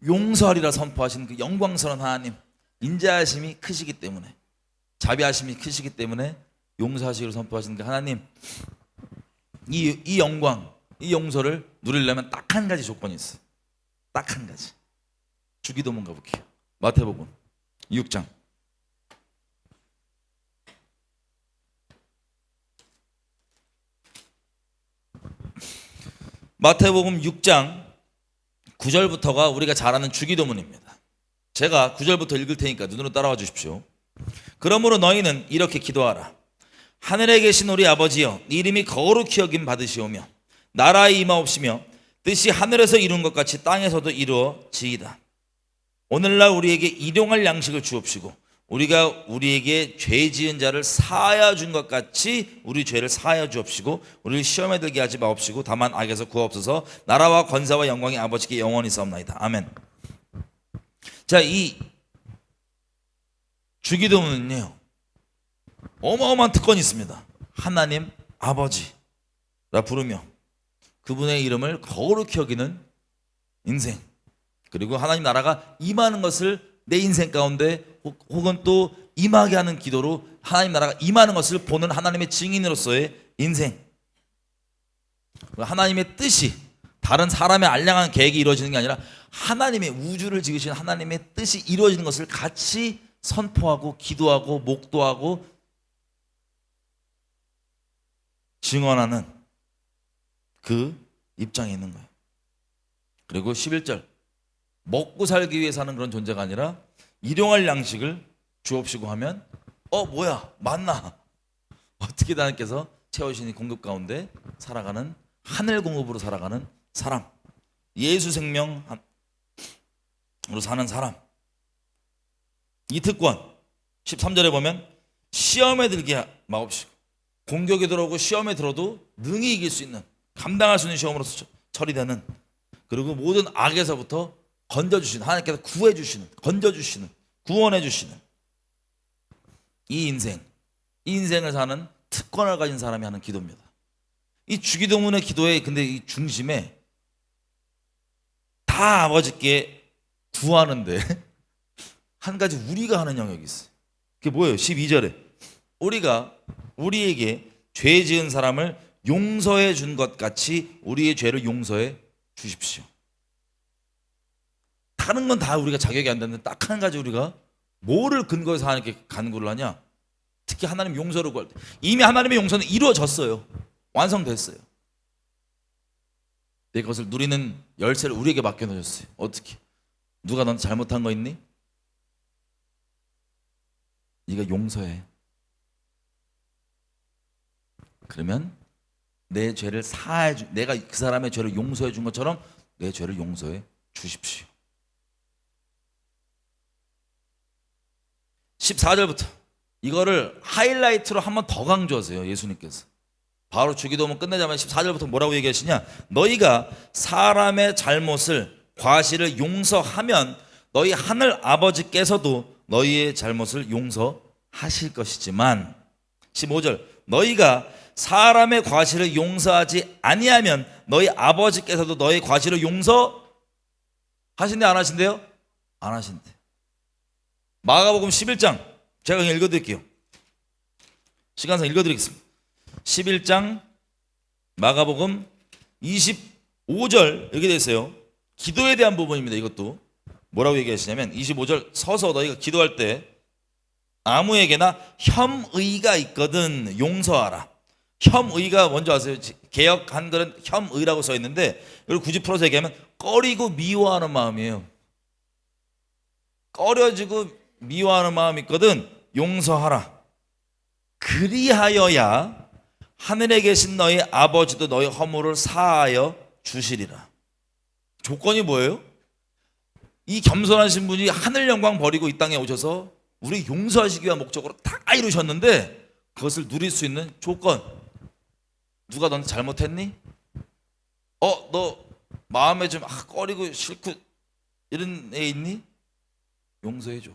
용서하리라 선포하신 그 영광스러운 하나님, 인자하심이 크시기 때문에, 자비하심이 크시기 때문에 용서하시기로 선포하신 그 하나님, 이 영광, 이 용서를 누리려면 딱 한 가지 조건이 있어요. 딱 한 가지. 주기도문 가볼게요. 마태복음 6장. 마태복음 6장 9절부터가 우리가 잘 아는 주기도문입니다. 제가 9절부터 읽을 테니까 눈으로 따라와 주십시오. 그러므로 너희는 이렇게 기도하라. 하늘에 계신 우리 아버지여, 네 이름이 거룩히 여김 받으시오며 나라의 임하옵시며 뜻이 하늘에서 이룬 것 같이 땅에서도 이루어지이다. 오늘날 우리에게 일용할 양식을 주옵시고 우리가 우리에게 죄 지은 자를 사하여 준 것 같이 우리 죄를 사하여 주옵시고 우리를 시험에 들게 하지 마옵시고 다만 악에서 구하옵소서. 나라와 권세와 영광이 아버지께 영원히 있사옵나이다. 아멘. 자, 이 주기도문은요 어마어마한 특권이 있습니다. 하나님 아버지라 부르며 그분의 이름을 거룩히 여기는 인생, 그리고 하나님 나라가 임하는 것을 내 인생 가운데 혹은 또 임하게 하는 기도로 하나님 나라가 임하는 것을 보는 하나님의 증인으로서의 인생. 하나님의 뜻이 다른 사람의 알량한 계획이 이루어지는 게 아니라 하나님의 우주를 지으신 하나님의 뜻이 이루어지는 것을 같이 선포하고 기도하고 목도하고 증언하는 그 입장에 있는 거예요. 그리고 11절, 먹고 살기 위해 사는 그런 존재가 아니라 일용할 양식을 주옵시고 하면 뭐야 맞나, 어떻게 하나님께서 채우시니 공급 가운데 살아가는, 하늘 공급으로 살아가는 사람, 예수 생명으로 사는 사람. 이 특권 13절에 보면 시험에 들게 마옵시고, 공격이 들어오고 시험에 들어도 능히 이길 수 있는, 감당할 수 있는 시험으로서 처리되는, 그리고 모든 악에서부터 건져주시는, 하나님께서 구해주시는, 건져주시는, 구원해주시는 이 인생을 사는 특권을 가진 사람이 하는 기도입니다. 이 주기도문의 기도의 근데 이 중심에 다 아버지께 구하는데 한 가지 우리가 하는 영역이 있어요. 그게 뭐예요? 12절에 우리가 우리에게 죄 지은 사람을 용서해 준 것 같이 우리의 죄를 용서해 주십시오. 다른 건 다 우리가 자격이 안 되는데 딱 한 가지 우리가 뭐를 근거해서 하나님께 간구를 하냐? 특히 하나님 용서를 구할 때 이미 하나님의 용서는 이루어졌어요. 완성됐어요. 내 것을 누리는 열쇠를 우리에게 맡겨놓으셨어요. 어떻게? 누가 너한테 잘못한 거 있니? 네가 용서해. 그러면 내 죄를 사해 주, 내가 그 사람의 죄를 용서해 준 것처럼 내 죄를 용서해 주십시오. 14절부터 이거를 하이라이트로 한 번 더 강조하세요. 예수님께서 바로 주기도문 끝내자마자 14절부터 뭐라고 얘기하시냐? 너희가 사람의 잘못을 과실을 용서하면 너희 하늘 아버지께서도 너희의 잘못을 용서하실 것이지만 15절 너희가 사람의 과실을 용서하지 아니하면 너희 아버지께서도 너희 과실을 용서하신대 안 하신대요? 안 하신대. 마가복음 11장 제가 그냥 읽어드릴게요. 시간상 읽어드리겠습니다. 11장 마가복음 25절 이렇게 되어 있어요. 기도에 대한 부분입니다. 이것도 뭐라고 얘기하시냐면 25절 서서 너희가 기도할 때 아무에게나 혐의가 있거든 용서하라. 혐의가 뭔지 아세요? 개역 한글은 혐의라고 써 있는데 이걸 굳이 풀어서 얘기하면 꺼리고 미워하는 마음이에요. 꺼려지고 미워하는 마음이 있거든 용서하라. 그리하여야 하늘에 계신 너희 아버지도 너희 허물을 사하여 주시리라. 조건이 뭐예요? 이 겸손하신 분이 하늘 영광 버리고 이 땅에 오셔서 우리 용서하시기 위한 목적으로 다 이루셨는데 그것을 누릴 수 있는 조건. 누가 너한테 잘못했니? 너 마음에 좀 꺼리고 싫고 이런 애 있니? 용서해 줘.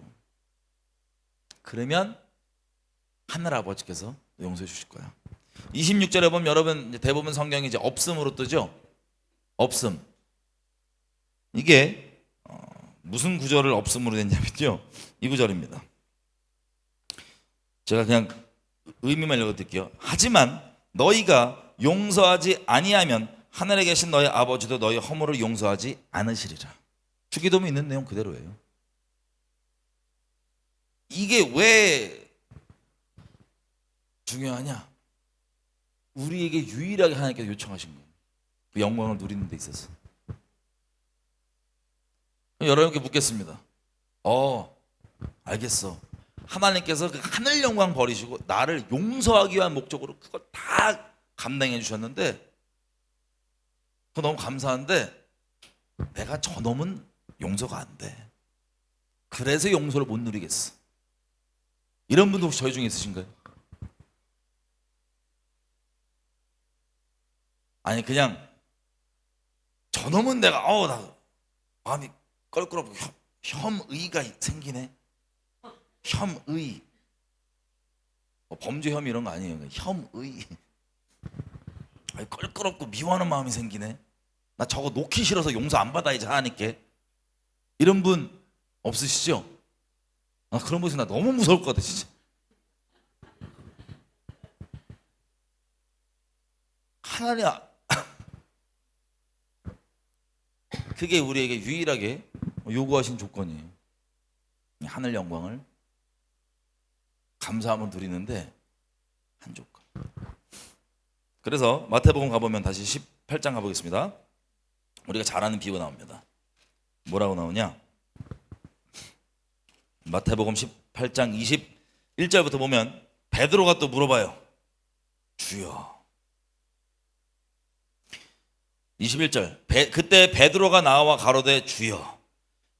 그러면 하늘 아버지께서 용서해 주실 거야. 26절에 보면 여러분 대부분 성경이 이제 없음으로 뜨죠. 없음. 이게 무슨 구절을 없음으로 냈냐면요. 이 구절입니다. 제가 그냥 의미만 읽어드릴게요. 하지만 너희가 용서하지 아니하면 하늘에 계신 너희 아버지도 너희 허물을 용서하지 않으시리라. 주기도문에 있는 내용 그대로예요. 이게 왜 중요하냐? 우리에게 유일하게 하나님께서 요청하신 거예요. 그 영광을 누리는 데 있어서. 여러분께 묻겠습니다. 알겠어. 하나님께서 그 하늘 영광 버리시고 나를 용서하기 위한 목적으로 그걸 다 감당해 주셨는데 그거 너무 감사한데 내가 저놈은 용서가 안 돼. 그래서 용서를 못 누리겠어. 이런 분도 혹시 저희 중에 있으신가요? 아니 그냥 저놈은 내가 나 마음이 껄끄럽고 혐의가 생기네. 혐의. 범죄 혐의 이런 거 아니에요. 혐의. 껄끄럽고 미워하는 마음이 생기네. 나 저거 놓기 싫어서 용서 안 받아야지 하나님께. 이런 분 없으시죠? 그런 분이 나 너무 무서울 것 같아 진짜. 하나님 그게 우리에게 유일하게 요구하신 조건이에요. 하늘 영광을 감사함을 누리는데 한 조건. 그래서 마태복음 가보면 다시 18장 가보겠습니다. 우리가 잘 아는 비유가 나옵니다. 뭐라고 나오냐? 마태복음 18장 21절부터 보면 베드로가 또 물어봐요. 주여. 21절 그때 베드로가 나와 가로되 주여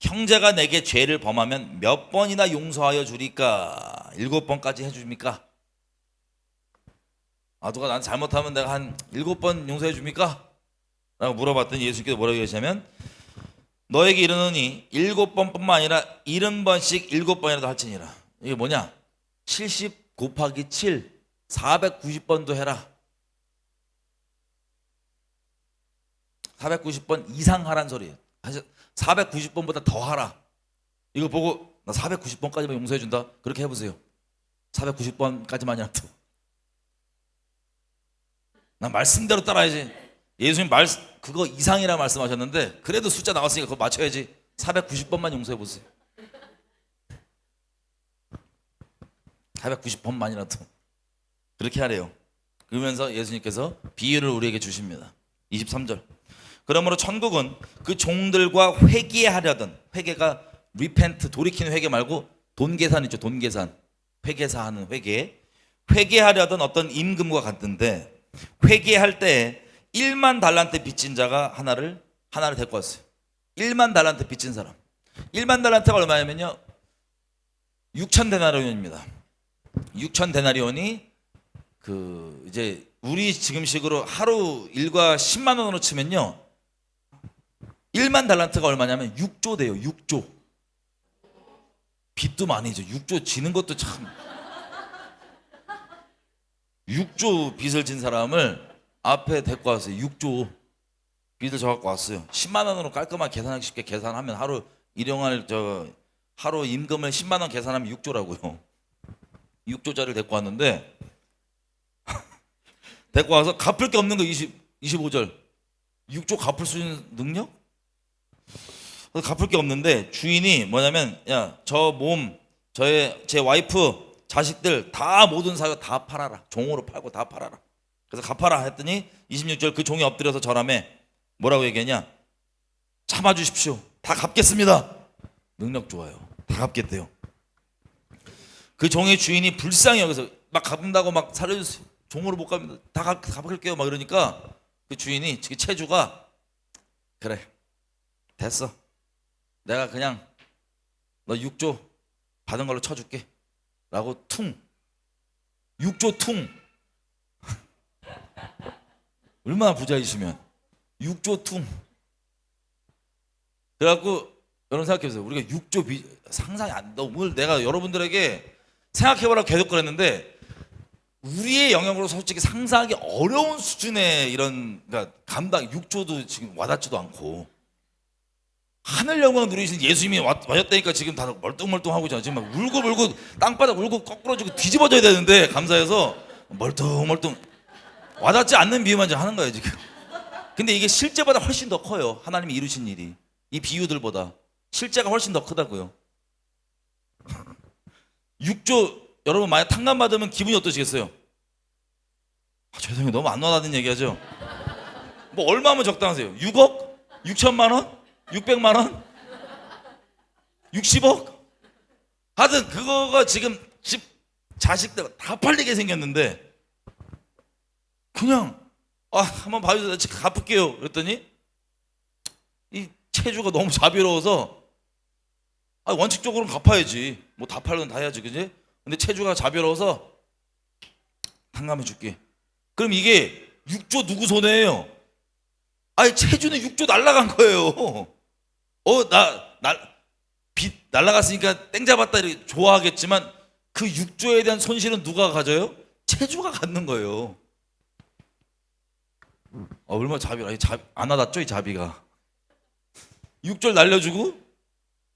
형제가 내게 죄를 범하면 몇 번이나 용서하여 주리까? 7번까지 해줍니까? 누가 난 잘못하면 내가 한 7번 용서해 줍니까? 라고 물어봤더니 예수님께서 뭐라고 얘기하시냐면 너에게 이르노니 7번뿐만 아니라 70번씩 7번이라도 할지니라. 이게 뭐냐? 70 곱하기 7 490번도 해라. 490번 이상 하란 소리예요. 490번보다 더 하라. 이거 보고 나 490번까지만 용서해 준다. 그렇게 해보세요. 490번까지만이라도. 난 말씀대로 따라야지. 예수님 그거 이상이라 말씀하셨는데 그래도 숫자 나왔으니까 그거 맞춰야지. 490번만 용서해 보세요. 490번만이라도 그렇게 하래요. 그러면서 예수님께서 비유를 우리에게 주십니다. 23절. 그러므로 천국은 그 종들과 회개하려던, 회개가 repent, 돌이키는 회개 말고 돈 계산 있죠. 돈 계산. 회계사 하는 회개하려던 어떤 임금과 같은데, 회개할 때 1만 달란트 빚진 자가 하나를 데리고 왔어요. 1만 달란트 빚진 사람. 1만 달란트가 얼마냐면요, 6천 데나리온입니다. 6천 데나리온이 이제 우리 지금식으로 하루 일과 10만 원으로 치면요, 1만 달란트가 얼마냐면 6조 돼요. 6조. 빚도 많이 죠. 6조 지는 것도 참. 6조 빚을 진 사람을 앞에 데리고 왔어요. 6조 빚을 져갖고 왔어요. 10만 원으로 깔끔하게 계산하기 쉽게 계산하면 하루 하루 임금을 10만 원 계산하면 6조라고요. 6조짜리를 데리고 왔는데 데리고 와서 갚을 게 없는 거. 25절. 6조 갚을 수 있는 능력? 갚을 게 없는데 주인이 뭐냐면, 야, 제 와이프, 자식들 다 모든 사유 다 팔아라. 종으로 팔고 다 팔아라. 그래서 갚아라 했더니 26절, 그 종이 엎드려서 절하매 뭐라고 얘기하냐? 참아주십시오. 다 갚겠습니다. 능력 좋아요. 다 갚겠대요. 그 종의 주인이 불쌍히 여기서 막 갚는다고 막 살려주세요. 종으로 못 갚니다. 다 갚을게요. 막 이러니까 그 주인이, 그 채주가, 그래, 됐어. 내가 그냥 너 6조 받은 걸로 쳐줄게. 라고 6조 퉁. 얼마나 부자이시면 6조 퉁. 그래갖고 여러분 생각해보세요. 우리가 6조 상상이 안 돼. 오늘 내가 여러분들에게 생각해보라고 계속 그랬는데, 우리의 영역으로 솔직히 상상하기 어려운 수준의 이런, 그러니까 감당, 6조도 지금 와닿지도 않고, 하늘 영광 누리신 예수님이 와셨다니까 지금 다 멀뚱멀뚱하고 있잖아. 지금 막 울고 땅바닥 울고 거꾸로지고 뒤집어져야 되는데, 감사해서 멀뚱멀뚱 와닿지 않는 비유만 지금 하는 거예요 지금. 근데 이게 실제보다 훨씬 더 커요. 하나님이 이루신 일이 이 비유들보다 실제가 훨씬 더 크다고요. 6조, 여러분 만약 탕감 받으면 기분이 어떠시겠어요? 죄송해요, 너무 안 와닿는 얘기하죠. 뭐 얼마면 적당하세요? 6억? 6천만 원? 600만 원? 60억? 하여튼 그거가 지금 집 자식들 다 팔리게 생겼는데, 그냥 한번 봐주세요. 제가 갚을게요. 그랬더니 이 채주가 너무 자비로워서, 원칙적으로는 갚아야지. 뭐 다 팔면 다 해야지, 그지? 근데 채주가 자비로워서 탕감해 줄게. 그럼 이게 6조 누구 손해예요? 채주는 6조 날라간 거예요. 빚 날라갔으니까 땡 잡았다 이렇게 좋아하겠지만, 그 6조에 대한 손실은 누가 가져요? 채주가 갖는 거예요. 얼마나 안 와닿죠, 이 자비가. 6절 날려주고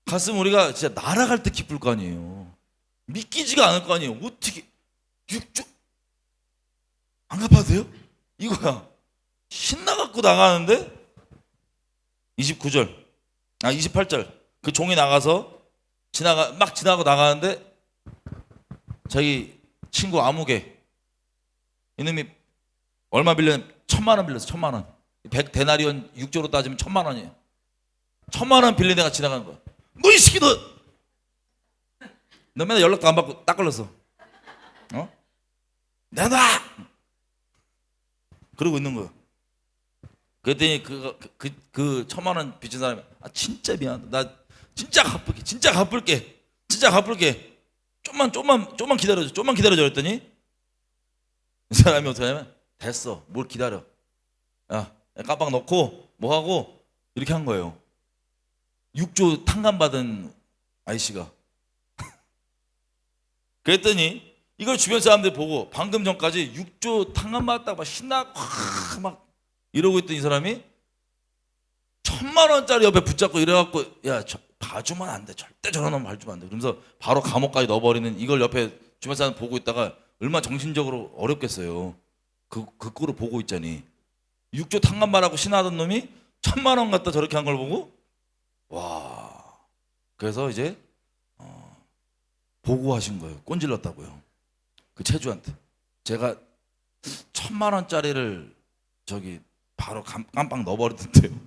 갔으면 우리가 진짜 날아갈 때 기쁠 거 아니에요. 믿기지가 않을 거 아니에요. 어떻게 6조 안 갚아도 돼요? 이거야. 신나갖고 나가는데 28절. 그 종이 나가서 지나가고 나가는데, 자기 친구 아무개, 이놈이 얼마 빌렸냐? 1,000만 원 빌렸어. 1,000만 원. 100데나리온 6조로 따지면 1,000만 원이에요. 1,000만 원 빌린 애가 지나가는 거야. 너 이 새끼, 너 맨날 연락도 안 받고 딱 걸렸어. 내놔! 그러고 있는 거야. 그랬더니 그 1,000만 원 빚진 사람이, 진짜 미안하다. 나 진짜 갚을게. 좀만 기다려줘. 그랬더니 이 사람이 어떻게 하냐면, 됐어. 뭘 기다려. 야, 깜빡 넣고 뭐 하고 이렇게 한 거예요. 6조 탕감 받은 아이씨가. 그랬더니 이걸 주변 사람들 보고 방금 전까지 6조 탕감 받았다고 막 신나고 막 이러고 있던 이 사람이 1,000만 원짜리 옆에 붙잡고 이래갖고, 야, 봐주면 안 돼. 절대 저런 놈 봐주면 안 돼. 그러면서 바로 감옥까지 넣어버리는, 이걸 옆에 주변 사람 보고 있다가 얼마나 정신적으로 어렵겠어요. 그 꼴을 보고 있자니. 6조 탕감받라고 신하던 놈이 1,000만 원 갖다 저렇게 한 걸 보고 와. 그래서 이제 보고하신 거예요. 꼰질렀다고요. 그 채주한테. 제가 1,000만 원짜리를 저기 바로 깜빡 넣어버리던데요.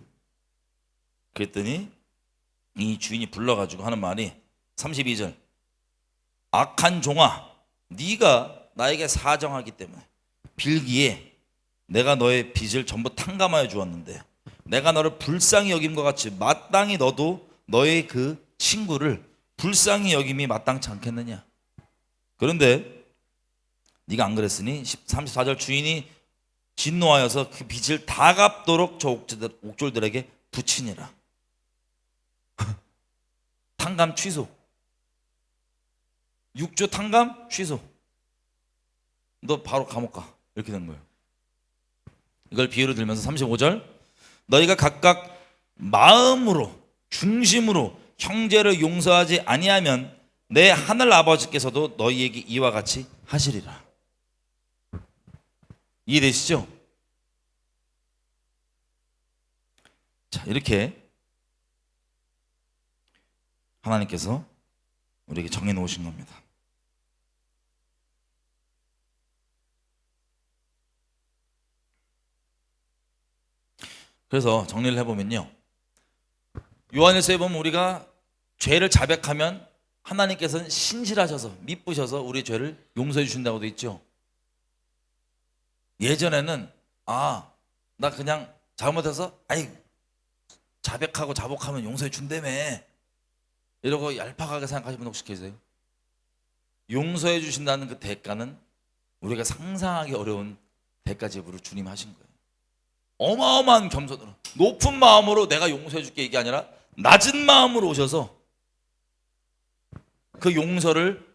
그랬더니 이 주인이 불러가지고 하는 말이 32절. 악한 종아, 네가 나에게 사정하기 때문에 빌기에 내가 너의 빚을 전부 탕감하여 주었는데 내가 너를 불쌍히 여김과 같이 마땅히 너도 너의 그 친구를 불쌍히 여김이 마땅치 않겠느냐. 그런데 네가 안 그랬으니 34절 주인이 진노하여서 그 빚을 다 갚도록 저 옥졸들에게 붙이니라. 탕감 취소. 6조 탕감 취소. 너 바로 감옥 가. 이렇게 된 거예요. 이걸 비유로 들면서 35절 너희가 각각 마음으로 중심으로 형제를 용서하지 아니하면 내 하늘 아버지께서도 너희에게 이와 같이 하시리라. 이해되시죠? 자, 이렇게 하나님께서 우리에게 정해 놓으신 겁니다. 그래서 정리를 해보면요, 요한일서에 보면 우리가 죄를 자백하면 하나님께서는 신실하셔서 미쁘셔서 우리 죄를 용서해 주신다고 돼 있죠. 예전에는 나 그냥 잘못해서 자백하고 자복하면 용서해 준다며 이러고 얄팍하게 생각하시는 분 혹시 계세요? 용서해 주신다는 그 대가는 우리가 상상하기 어려운 대가 지불을 주님이 하신 거예요. 어마어마한 겸손으로 높은 마음으로 내가 용서해 줄게 이게 아니라 낮은 마음으로 오셔서 그 용서를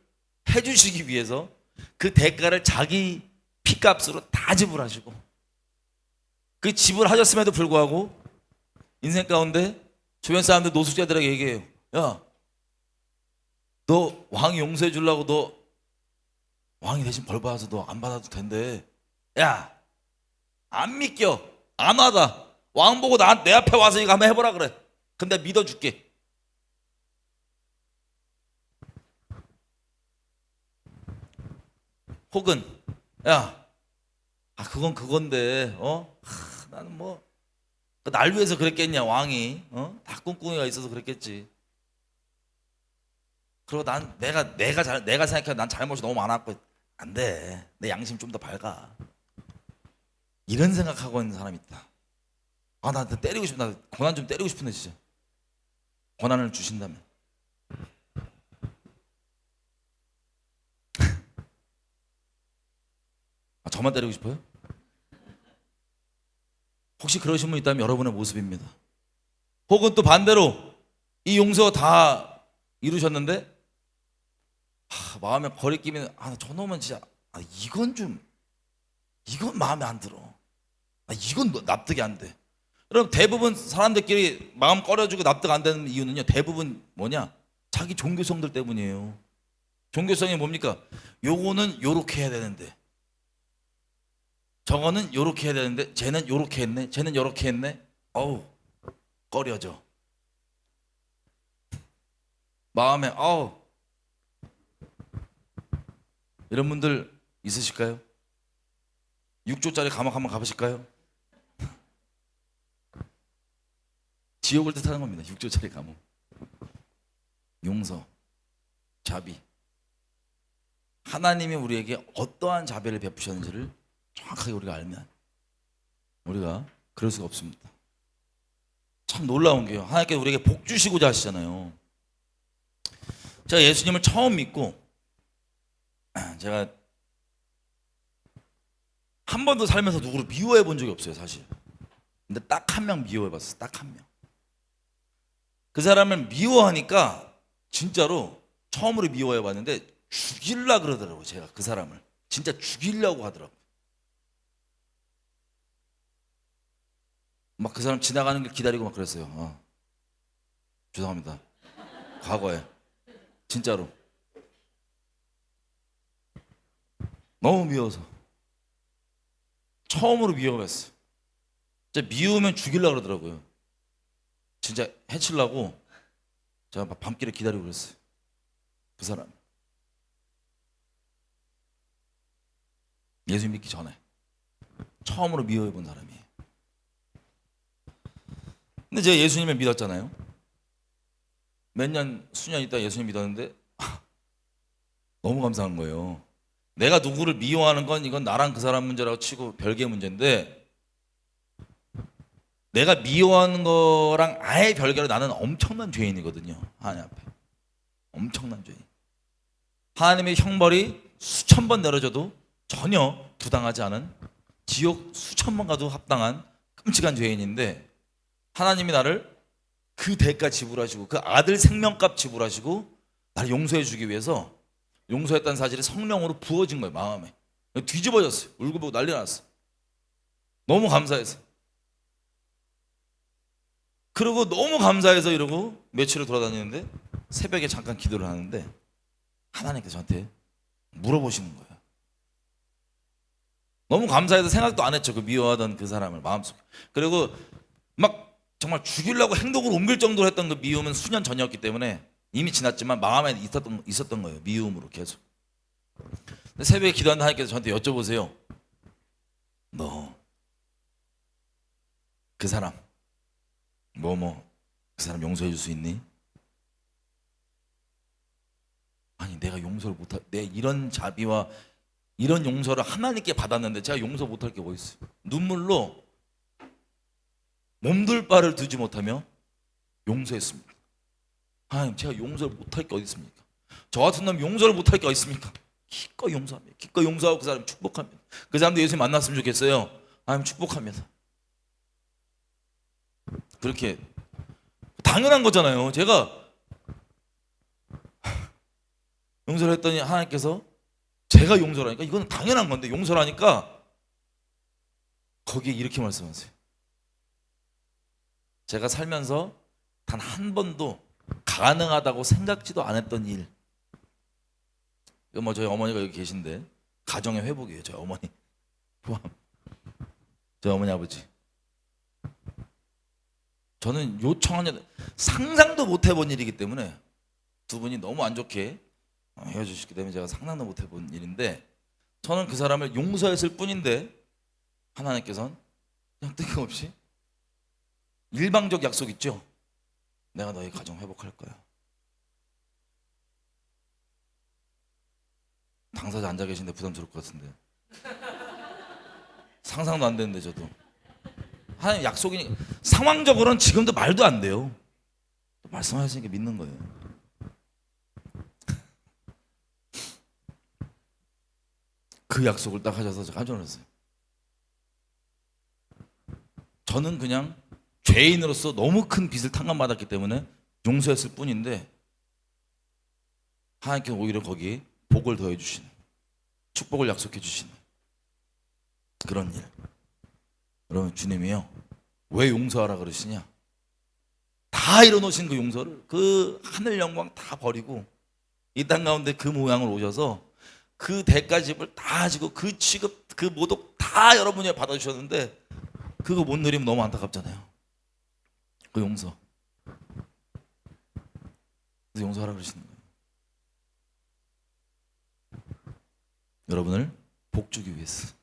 해주시기 위해서 그 대가를 자기 피값으로 다 지불하시고, 그 지불하셨음에도 불구하고 인생 가운데 주변 사람들 노숙자들에게 얘기해요. 야, 너 왕이 용서해 주려고 너 왕이 대신 벌 받아서 너 안 받아도 된대. 야, 안 믿겨. 안 와다. 왕 보고 내 앞에 와서 이거 한번 해보라 그래. 근데 믿어줄게. 혹은 야, 그건 그건데 나는 뭐 날 위해서 그랬겠냐 왕이 다 꿍꿍이가 있어서 그랬겠지. 그리고 내가 생각해 난 잘못이 너무 많았고 안 돼. 내 양심 좀 더 밝아. 이런 생각하고 있는 사람이 있다. 나 때리고 싶다. 나 고난 좀 때리고 싶은데 진짜. 고난을 주신다면. 저만 때리고 싶어요? 혹시 그러신 분 있다면 여러분의 모습입니다. 혹은 또 반대로 이 용서 다 이루셨는데 마음에 거리낌이 저놈은 진짜 이건 마음에 안 들어. 이건 납득이 안 돼. 그럼 대부분 사람들끼리 마음 꺼려주고 납득 안 되는 이유는요, 대부분 뭐냐? 자기 종교성들 때문이에요. 종교성이 뭡니까? 요거는 요렇게 해야 되는데 저거는 요렇게 해야 되는데 쟤는 요렇게 했네, 쟤는 요렇게 했네. 꺼려져. 마음에 이런 분들 있으실까요? 6조짜리 감옥 한번 가보실까요? 지옥을 뜻하는 겁니다. 6조짜리 감옥. 용서, 자비. 하나님이 우리에게 어떠한 자비를 베푸셨는지를 정확하게 우리가 알면 우리가 그럴 수가 없습니다. 참 놀라운 게요, 하나님께서 우리에게 복 주시고자 하시잖아요. 제가 예수님을 처음 믿고 제가 한 번도 살면서 누구를 미워해 본 적이 없어요, 사실. 근데 딱 한 명 미워해 봤어요. 딱 한 명. 그 사람을 미워하니까 진짜로 처음으로 미워해 봤는데 죽일라 그러더라고요. 제가 그 사람을 진짜 죽이려고 하더라고요. 막 그 사람 지나가는 길 기다리고 막 그랬어요. 죄송합니다. 과거에 진짜로 너무 미워서. 처음으로 미워했어요. 진짜 미우면 죽이려고 그러더라고요. 진짜 해치려고 제가 막 밤길에 기다리고 그랬어요. 그 사람 예수 믿기 전에 처음으로 미워해본 사람이에요. 근데 제가 예수님을 믿었잖아요. 몇 년, 수년 있다 예수님 믿었는데 너무 감사한 거예요. 내가 누구를 미워하는 건 이건 나랑 그 사람 문제라고 치고 별개의 문제인데, 내가 미워하는 거랑 아예 별개로 나는 엄청난 죄인이거든요. 하나님 앞에 엄청난 죄인. 하나님의 형벌이 수천 번 내려져도 전혀 부당하지 않은, 지옥 수천 번 가도 합당한 끔찍한 죄인인데, 하나님이 나를 그 대가 지불하시고 그 아들 생명값 지불하시고 나를 용서해 주기 위해서 용서했다는 사실이 성령으로 부어진 거예요. 마음에 뒤집어졌어요. 울고불고 난리 났어. 너무 감사해서. 그리고 너무 감사해서 이러고 며칠을 돌아다니는데 새벽에 잠깐 기도를 하는데 하나님께서 저한테 물어보시는 거예요. 너무 감사해서 생각도 안 했죠. 그 미워하던 그 사람을 마음속에. 그리고 막 정말 죽이려고 행동을 옮길 정도로 했던 그 미움은 수년 전이었기 때문에 이미 지났지만 마음에 있었던 거예요. 미움으로 계속. 근데 새벽에 기도하는데 하나님께서 저한테 여쭤보세요. 너 그 사람 그 사람 용서해 줄 수 있니? 아니 내가 용서를 못할, 내 이런 자비와 이런 용서를 하나님께 받았는데 제가 용서 못할 게 뭐 있어요? 눈물로 몸둘 바를 두지 못하며 용서했습니다. 하나님 제가 용서를 못할 게 어디 있습니까? 저 같은 놈 용서를 못할 게 어디 있습니까? 기꺼이 용서합니다. 기꺼이 용서하고 그 사람 축복합니다. 그 사람도 예수님 만났으면 좋겠어요. 하나님 축복합니다. 그렇게 당연한 거잖아요. 제가 용서를 했더니 하나님께서 제가 용서를 하니까 이건 당연한 건데, 용서를 하니까 거기에 이렇게 말씀하세요. 제가 살면서 단 한 번도 가능하다고 생각지도 않았던 일. 저희 어머니가 여기 계신데 가정의 회복이에요. 저희 어머니 포함. 저희 어머니 아버지. 저는 요청한 상상도 못 해본 일이기 때문에 두 분이 너무 안 좋게 헤어지셨기 때문에 제가 상상도 못 해본 일인데, 저는 그 사람을 용서했을 뿐인데 하나님께서는 그냥 뜬금없이 일방적 약속 있죠. 내가 너희 가정 회복할 거야. 당사자 앉아 계신데 부담스러울 것 같은데. 상상도 안 되는데 저도. 하나님 약속이니 상황적으로는 지금도 말도 안 돼요. 말씀하시니까 믿는 거예요. 그 약속을 딱 하셔서 제가 깜짝 놀랐어요. 저는 그냥 죄인으로서 너무 큰 빚을 탕감받았기 때문에 용서했을 뿐인데 하나님께서 오히려 거기에 복을 더해 주시는, 축복을 약속해 주시는 그런 일. 여러분, 주님이요 왜 용서하라 그러시냐? 다 이뤄놓으신 그 용서를, 그 하늘 영광 다 버리고 이 땅 가운데 그 모양을 오셔서 그 대가집을 다 지고 그 취급, 그 모독 다 여러분이 받아주셨는데 그거 못 누리면 너무 안타깝잖아요. 그 용서. 그래서 용서하라 그러시는 거예요. 여러분을 복 주기 위해서.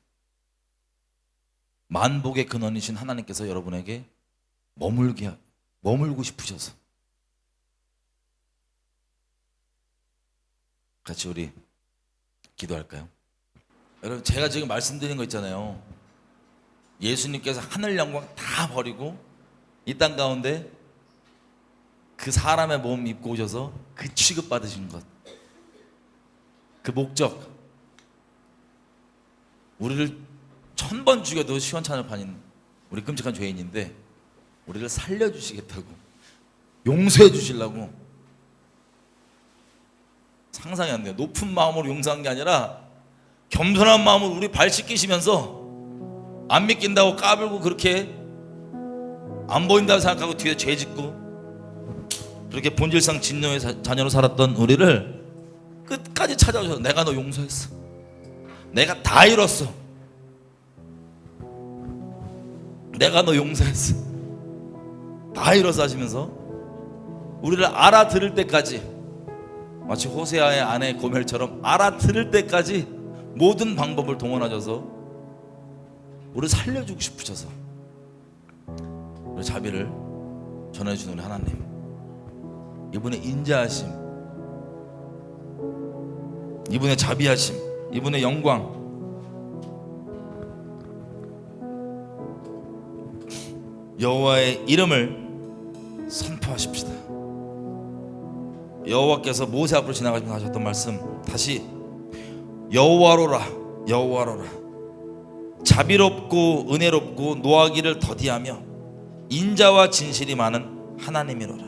만복의 근원이신 하나님께서 여러분에게 머물고 싶으셔서. 같이 우리 기도할까요? 여러분, 제가 지금 말씀드린 거 있잖아요. 예수님께서 하늘 영광 다 버리고 이 땅 가운데 그 사람의 몸 입고 오셔서 그 취급 받으신 것, 그 목적, 우리를 1000번 죽여도 시원찮을 판인 우리 끔찍한 죄인인데 우리를 살려주시겠다고, 용서해 주시려고. 상상이 안 돼요. 높은 마음으로 용서한 게 아니라 겸손한 마음으로 우리 발 씻기시면서 안 믿긴다고 까불고 그렇게 안 보인다고 생각하고 뒤에 죄 짓고 그렇게 본질상 진노의 자녀로 살았던 우리를 끝까지 찾아오셔서 내가 너 용서했어, 내가 다 이뤘어, 내가 너 용서했어. 다 일어서 하시면서 우리를 알아들을 때까지, 마치 호세아의 아내 고멜처럼 알아들을 때까지 모든 방법을 동원하셔서 우리를 살려주고 싶으셔서 우리 자비를 전해주는 우리 하나님, 이분의 인자하심, 이분의 자비하심, 이분의 영광, 여호와의 이름을 선포하십시다. 여호와께서 모세 앞으로 지나가시면서 하셨던 말씀, 다시 여호와로라, 여호와로라, 자비롭고 은혜롭고 노하기를 더디하며 인자와 진실이 많은 하나님이로라.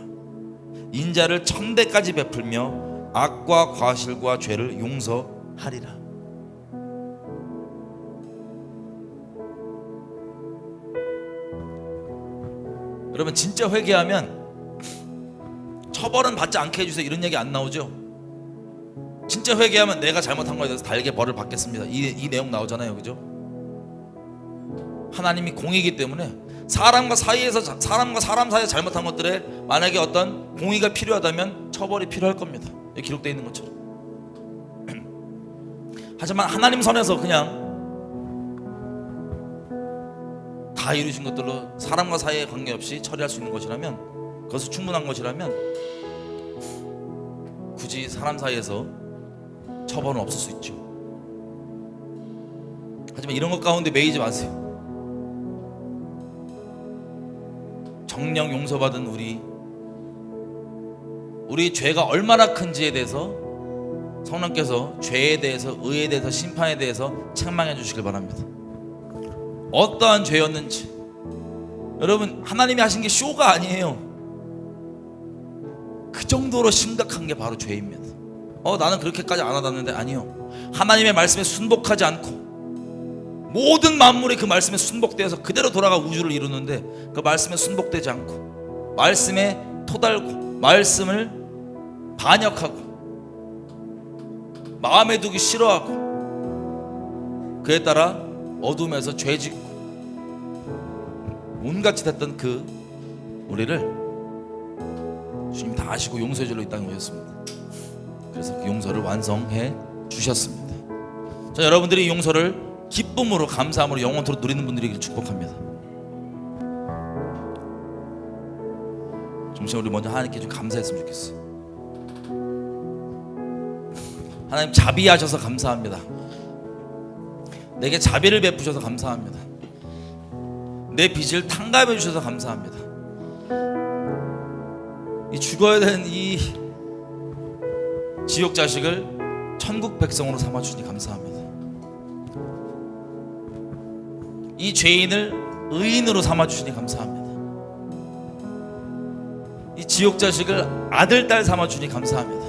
인자를 천대까지 베풀며 악과 과실과 죄를 용서하리라. 여러분, 진짜 회개하면 처벌은 받지 않게 해주세요 이런 얘기 안 나오죠. 진짜 회개하면 내가 잘못한 거에 대해서 달게 벌을 받겠습니다, 이 내용 나오잖아요, 그죠? 하나님이 공의이기 때문에 사람과 사람 사이에 잘못한 것들에 만약에 어떤 공의가 필요하다면 처벌이 필요할 겁니다, 여기 기록되어 있는 것처럼. 하지만 하나님 선에서 그냥 다 이루신 것들로 사람과 사이에 관계없이 처리할 수 있는 것이라면, 그것은 충분한 것이라면 굳이 사람 사이에서 처벌은 없을 수 있죠. 하지만 이런 것 가운데 매이지 마세요. 정령 용서받은 우리 죄가 얼마나 큰지에 대해서 성령께서 죄에 대해서, 의에 대해서, 심판에 대해서 책망해 주시길 바랍니다. 어떠한 죄였는지. 여러분, 하나님이 하신 게 쇼가 아니에요. 그 정도로 심각한 게 바로 죄입니다. 나는 그렇게까지 안 와닿는데, 아니요. 하나님의 말씀에 순복하지 않고 모든 만물이 그 말씀에 순복되어서 그대로 돌아가 우주를 이루는데, 그 말씀에 순복되지 않고 말씀에 토달고 말씀을 반역하고 마음에 두기 싫어하고 그에 따라 어둠에서 죄짓고 온갖 짓 했던 그 우리를 주님이 다 아시고 용서해 주려 이 땅에 오셨습니다. 그래서 그 용서를 완성해 주셨습니다. 자, 여러분들이 이 용서를 기쁨으로, 감사함으로 영원토록 누리는 분들이길 축복합니다. 좀 우리 먼저 하나님께 좀 감사했으면 좋겠어요. 하나님, 자비하셔서 감사합니다. 내게 자비를 베푸셔서 감사합니다. 내 빚을 탕감해 주셔서 감사합니다. 이 죽어야 되는 이 지옥 자식을 천국 백성으로 삼아 주시니 감사합니다. 이 죄인을 의인으로 삼아 주시니 감사합니다. 이 지옥 자식을 아들, 딸 삼아 주니 감사합니다.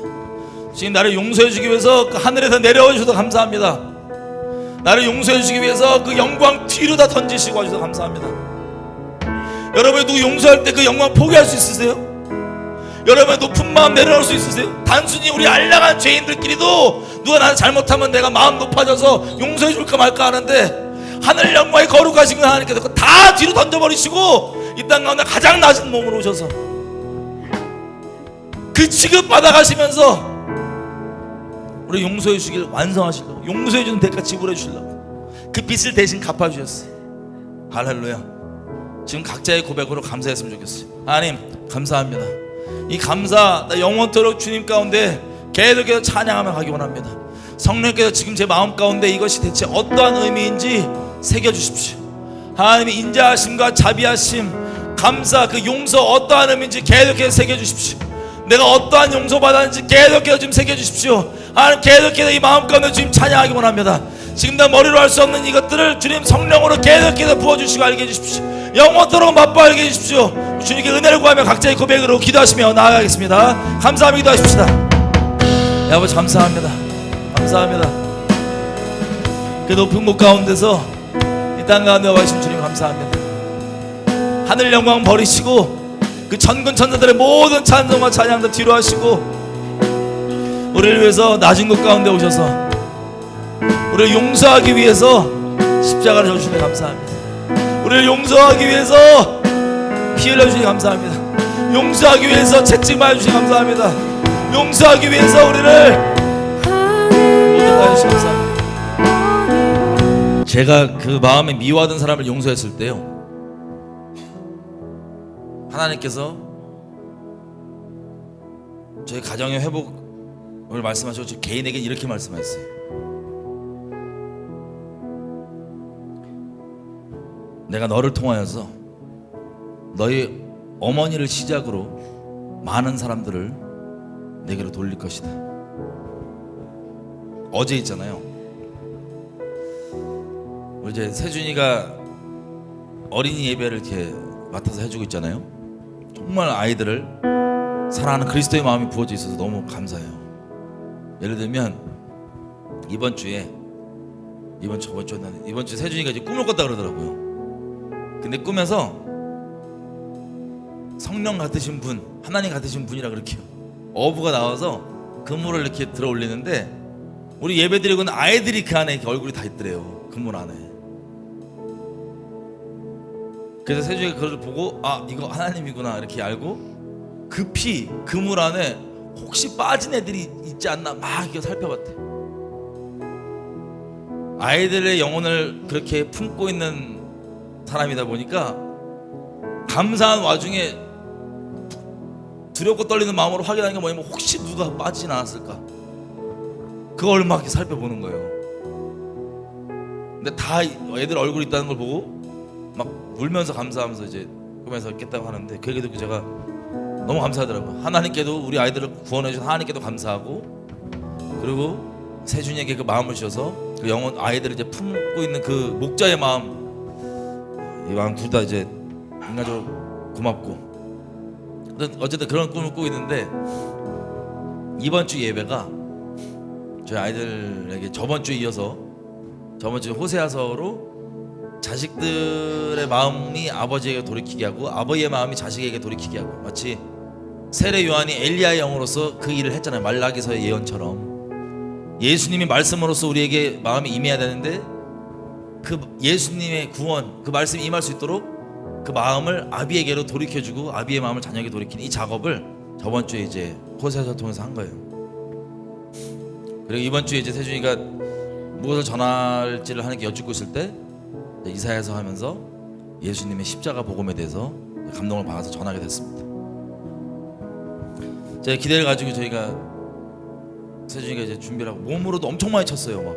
지금 나를 용서해 주기 위해서 그 하늘에서 내려와 주셔서 감사합니다. 나를 용서해 주시기 위해서 그 영광 뒤로 다 던지시고 하셔서 감사합니다. 여러분이 누구 용서할 때 그 영광 포기할 수 있으세요? 여러분의 높은 마음 내려놓을 수 있으세요? 단순히 우리 알량한 죄인들끼리도 누가 나를 잘못하면 내가 마음 높아져서 용서해 줄까 말까 하는데, 하늘 영광이 거룩하신 하나님께서 그거 다 뒤로 던져버리시고 이 땅 가운데 가장 낮은 몸으로 오셔서 그 취급 받아가시면서 우리 용서해 주시길 완성하시려고, 용서해 주는 대가 지불해 주시려고 그 빚을 대신 갚아주셨어요. 할렐루야. 지금 각자의 고백으로 감사했으면 좋겠어요. 하나님, 감사합니다. 이 감사 나 영원토록 주님 가운데 계속해서 찬양하며 가기 원합니다. 성령께서 지금 제 마음 가운데 이것이 대체 어떠한 의미인지 새겨주십시오. 하나님의 인자하심과 자비하심, 감사, 그 용서 어떠한 의미인지 계속해서 새겨주십시오. 내가 어떠한 용서받았는지 계속해서 좀 새겨주십시오. 하나님, 계속해서 이 마음 가운데 주님 찬양하기 원합니다. 지금 나 머리로 할 수 없는 이것들을 주님 성령으로 계속해서 부어주시고 알게 해주십시오. 영원토록 맛보아 알게 해주십시오. 주님께 은혜를 구하며 각자의 고백으로 기도하시며 나아가겠습니다. 감사하며 기도하십시다. 아버지, 감사합니다. 감사합니다. 그 높은 곳 가운데서 이 땅 가운데 와 계신 주님 감사합니다. 하늘 영광 버리시고 그 천군 천사들의 모든 찬송과 찬양도 뒤로 하시고 우리를 위해서 낮은 곳 가운데 오셔서 우리를 용서하기 위해서 십자가를 져주시니 감사합니다. 우리를 용서하기 위해서 피 흘려주시니 감사합니다. 용서하기 위해서 채찍만 주시니 감사합니다. 용서하기 위해서 우리를 모든 거 해주시니 감사합니다. 제가 그 마음에 미워하던 사람을 용서했을 때요, 하나님께서 저희 가정의 회복을 말씀하시고 저 개인에게 이렇게 말씀하셨어요. 내가 너를 통하여서 너희 어머니를 시작으로 많은 사람들을 내게로 돌릴 것이다. 어제 있잖아요, 우리 이제 세준이가 어린이 예배를 이렇게 맡아서 해주고 있잖아요. 정말 아이들을 사랑하는 그리스도의 마음이 부어져 있어서 너무 감사해요. 예를 들면 이번 주에 세준이가 이제 꿈을 꿨다 그러더라고요. 근데 꿈에서 성령 같으신 분, 하나님 같으신 분이라 그렇게요, 어부가 나와서 그물을 이렇게 들어 올리는데 우리 예배드리고는 아이들이 그 안에 얼굴이 다 있더래요, 그물 안에. 그래서 세준이가 그걸 보고 아, 이거 하나님이구나 이렇게 알고 급히 그물 안에 혹시 빠진 애들이 있지 않나 막 이렇게 살펴봤대. 아이들의 영혼을 그렇게 품고 있는 사람이다 보니까 감사한 와중에 두렵고 떨리는 마음으로 확인하는 게 뭐냐면 혹시 누가 빠지진 않았을까, 그걸 막 이렇게 살펴보는 거예요. 근데 다 애들 얼굴이 있다는 걸 보고 막 울면서 감사하면서 이제 꿈에서 깼다고 하는데, 그 얘기 듣고 제가 너무 감사하더라고요. 하나님께도, 우리 아이들을 구원해 주신 하나님께도 감사하고, 그리고 세준이에게 그 마음을 주셔서 그 영혼 아이들을 이제 품고 있는 그 목자의 마음, 이 마음 둘 다 이제 인간적으로 고맙고, 어쨌든 그런 꿈을 꾸고 있는데 이번 주 예배가 저희 아이들에게 저번 주에 이어서 저번 주 호세아서로 자식들의 마음이 아버지에게 돌이키게 하고 아버지의 마음이 자식에게 돌이키게 하고, 마치 세례 요한이 엘리야의 영으로서 그 일을 했잖아요. 말라기서의 예언처럼 예수님이 말씀으로서 우리에게 마음이 임해야 되는데 그 예수님의 구원, 그 말씀이 임할 수 있도록 그 마음을 아비에게로 돌이켜주고 아비의 마음을 자녀에게 돌이키는 이 작업을 저번 주에 이제 호세아서 통해서 한 거예요. 그리고 이번 주에 이제 세준이가 무엇을 전할지를 하나님께 여쭙고 있을 때 이사야서 하면서 예수님의 십자가 복음에 대해서 감동을 받아서 전하게 됐습니다. 제가 기대를 가지고 저희가 세준이가 이제 준비를 하고 몸으로도 엄청 많이 쳤어요. 막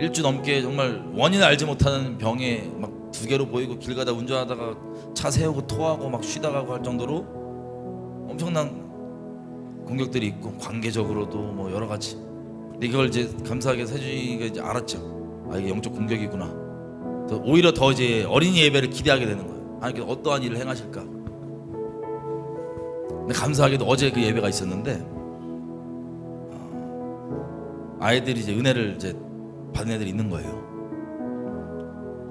일주 넘게 정말 원인을 알지 못하는 병에 막 2개로 보이고 길 가다 운전하다가 차 세우고 토하고 막 쉬다가고 할 정도로 엄청난 공격들이 있고 관계적으로도 뭐 여러 가지. 근데 이걸 이제 감사하게 세준이가 이제 알았죠. 아, 이게 영적 공격이구나. 그래서 오히려 더 이제 어린이 예배를 기대하게 되는 거예요. 하나님께서 어떠한 일을 행하실까. 근데 감사하게도 어제 그 예배가 있었는데 아이들이 이제 은혜를 이제 받은 애들이 있는 거예요.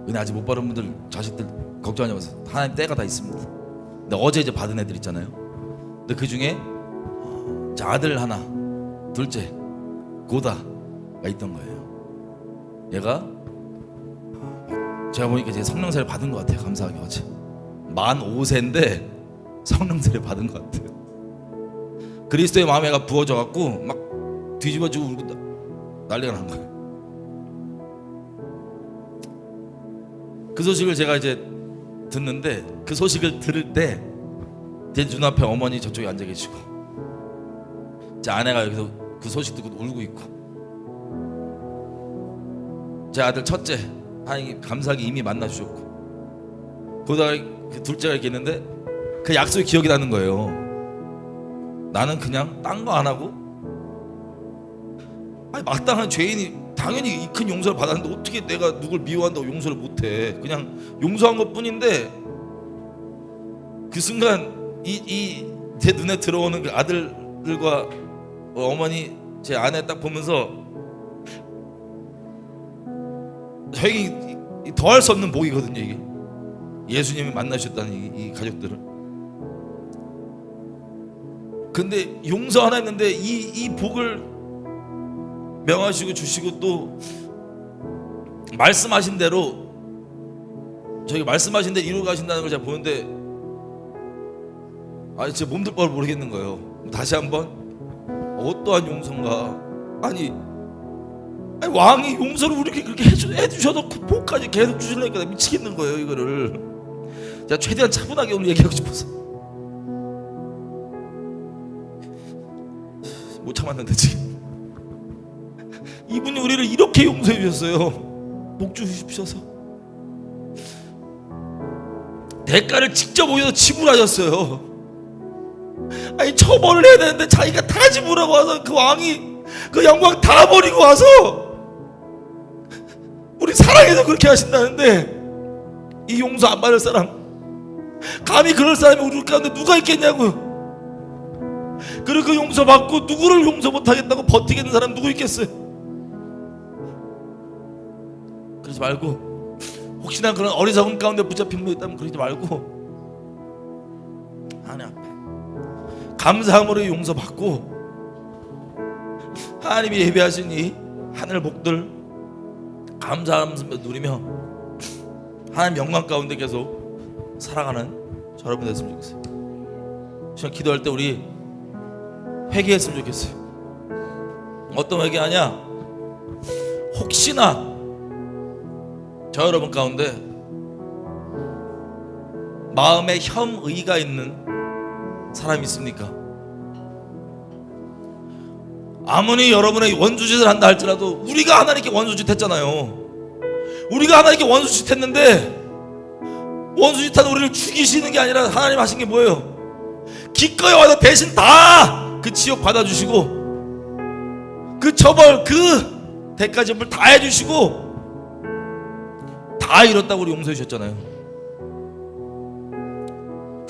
은혜 아직 못 받은 분들, 자식들 걱정하지 마세요. 하나님 때가 다 있습니다. 근데 어제 이제 받은 애들 있잖아요. 근데 그 중에 제 아들 하나, 둘째 고다가 있던 거예요. 얘가 제가 보니까 이제 성령세를 받은 것 같아요. 감사하게 어제 만 5세인데 성령세를 받은 것 같아요. 그리스도의 마음에 가 부어져 갖고 막 뒤집어지고 울고 난리가 난 거예요. 그 소식을 제가 이제 듣는데 그 소식을 들을 때 제 눈앞에 어머니 저쪽에 앉아 계시고 제 아내가 여기서 그 소식 듣고 울고 있고, 제 아들 첫째 하나님 감사하게 이미 만나 주셨고, 그러다가 그 둘째가 이렇게 있는데 그 약속이 기억이 나는 거예요. 나는 그냥 딴 거 안 하고, 아니 마땅한 죄인이 당연히 이 큰 용서를 받았는데 어떻게 내가 누굴 미워한다고 용서를 못해. 그냥 용서한 것 뿐인데 그 순간 이 제 눈에 들어오는 그 아들들과 어머니, 제 아내 딱 보면서 저에게 더할 수 없는 복이거든요. 이게 예수님이 만나셨다는 이 가족들을. 근데 용서 하나 했는데 이 복을 명하시고 주시고 또 말씀하신 대로 저기 말씀하신 데 이루어 가신다는 걸 제가 보는데 아니 제 몸둘 바를 모르겠는 거예요. 다시 한번 어떠한 용서인가. 아니 왕이 용서를 우리에게 그렇게 해주셔도 복까지 계속 주시려니까 미치겠는 거예요. 이거를 제가 최대한 차분하게 오늘 얘기하고 싶어서 못 참았는데 지금 이분이 우리를 이렇게 용서해 주셨어요. 복 주십셔서 대가를 직접 오셔서 지불하셨어요. 아니 처벌을 해야 되는데 자기가 다 지불하고 와서 그 왕이 그 영광 다 버리고 와서 우리 사랑해서 그렇게 하신다는데 이 용서 안 받을 사람, 감히 그럴 사람이 우리 가운데 누가 있겠냐고요. 그리고 그 용서 받고 누구를 용서 못하겠다고 버티겠는 사람 누구 있겠어요. 그러지 말고 혹시나 그런 어리석은 가운데 붙잡힌 분 있다면 그러지 말고 하나님 앞에 감사함으로 용서받고 하나님이 예배하신 이 하늘 복들 감사하면서 누리며 하나님 영광 가운데 계속 살아가는 저 여러분 됐으면 좋겠어요. 지금 기도할 때 우리 회개했으면 좋겠어요. 어떤 회개하냐? 혹시나 저 여러분 가운데 마음에 혐의가 있는 사람이 있습니까? 아무리 여러분의 원수짓을 한다 할지라도 우리가 하나님께 원수짓 했잖아요. 우리가 하나님께 원수짓 했는데 원수짓한 우리를 죽이시는 게 아니라 하나님 하신 게 뭐예요? 기꺼이 와서 대신 다 그 지옥 받아주시고 그 처벌 그 대가 지불 다 해주시고 다 이뤘다고 우리 용서해 주셨잖아요.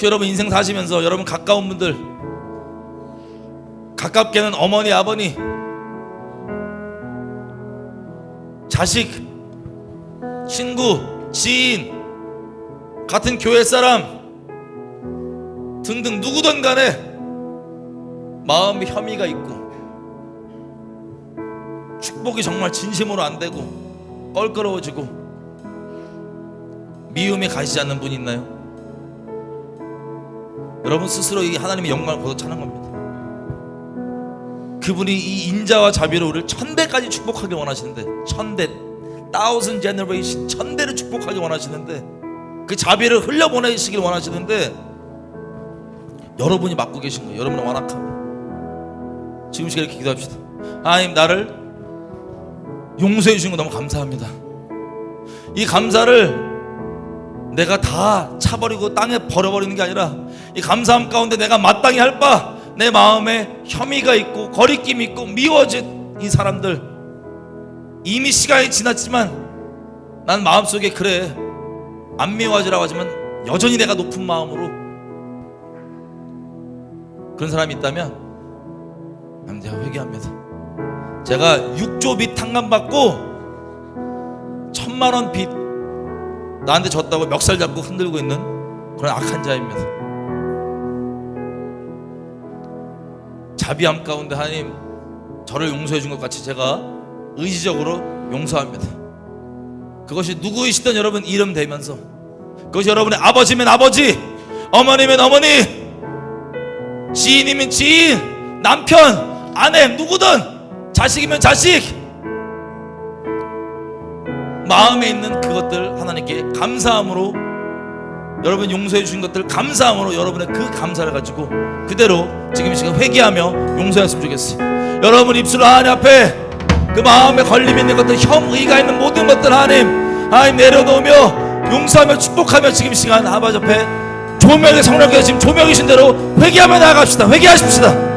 여러분 인생 사시면서 여러분 가까운 분들, 가깝게는 어머니, 아버니, 자식, 친구, 지인, 같은 교회 사람 등등 누구든 간에 마음에 혐의가 있고 축복이 정말 진심으로 안 되고 껄끄러워지고 미움에 가시지 않는 분이 있나요? 여러분 스스로 이 하나님의 영광을 거둬 차는 겁니다. 그분이 이 인자와 자비로 우리를 천대까지 축복하길 원하시는데, 천대, thousand generation, 천대를 축복하길 원하시는데, 그 자비를 흘려보내시길 원하시는데 여러분이 맡고 계신 거예요. 여러분의 완악함. 지금 시간에 이렇게 기도합시다. 하나님 나를 용서해 주신 거 너무 감사합니다. 이 감사를 내가 다 차버리고 땅에 버려버리는 게 아니라 이 감사함 가운데 내가 마땅히 할 바, 내 마음에 혐의가 있고 거리낌이 있고 미워진 이 사람들, 이미 시간이 지났지만 난 마음속에 그래 안 미워하지라고 하지만 여전히 내가 높은 마음으로 그런 사람이 있다면 제가 회개합니다. 제가 6조 빚 탕감받고 1000만원 빚 나한테 졌다고 멱살 잡고 흔들고 있는 그런 악한 자입니다. 자비함 가운데 하나님 저를 용서해 준 것 같이 제가 의지적으로 용서합니다. 그것이 누구이시든 여러분 이름 대면서, 그것이 여러분의 아버지면 아버지, 어머니면 어머니, 지인이면 지인, 남편, 아내, 누구든 자식이면 자식, 마음에 있는 그것들 하나님께 감사함으로, 여러분 용서해 주신 것들 감사함으로 여러분의 그 감사를 가지고 그대로 지금 이 시간 회개하며 용서했으면 좋겠어요. 여러분 입술로 하나님 앞에 그 마음에 걸림 있는 것들, 혐의가 있는 모든 것들 하나님 내려놓으며 용서하며 축복하며 지금 이 시간 아버지 앞에 조명의 성령께서 지금 조명이신 대로 회개하며 나아갑시다. 회개하십시다.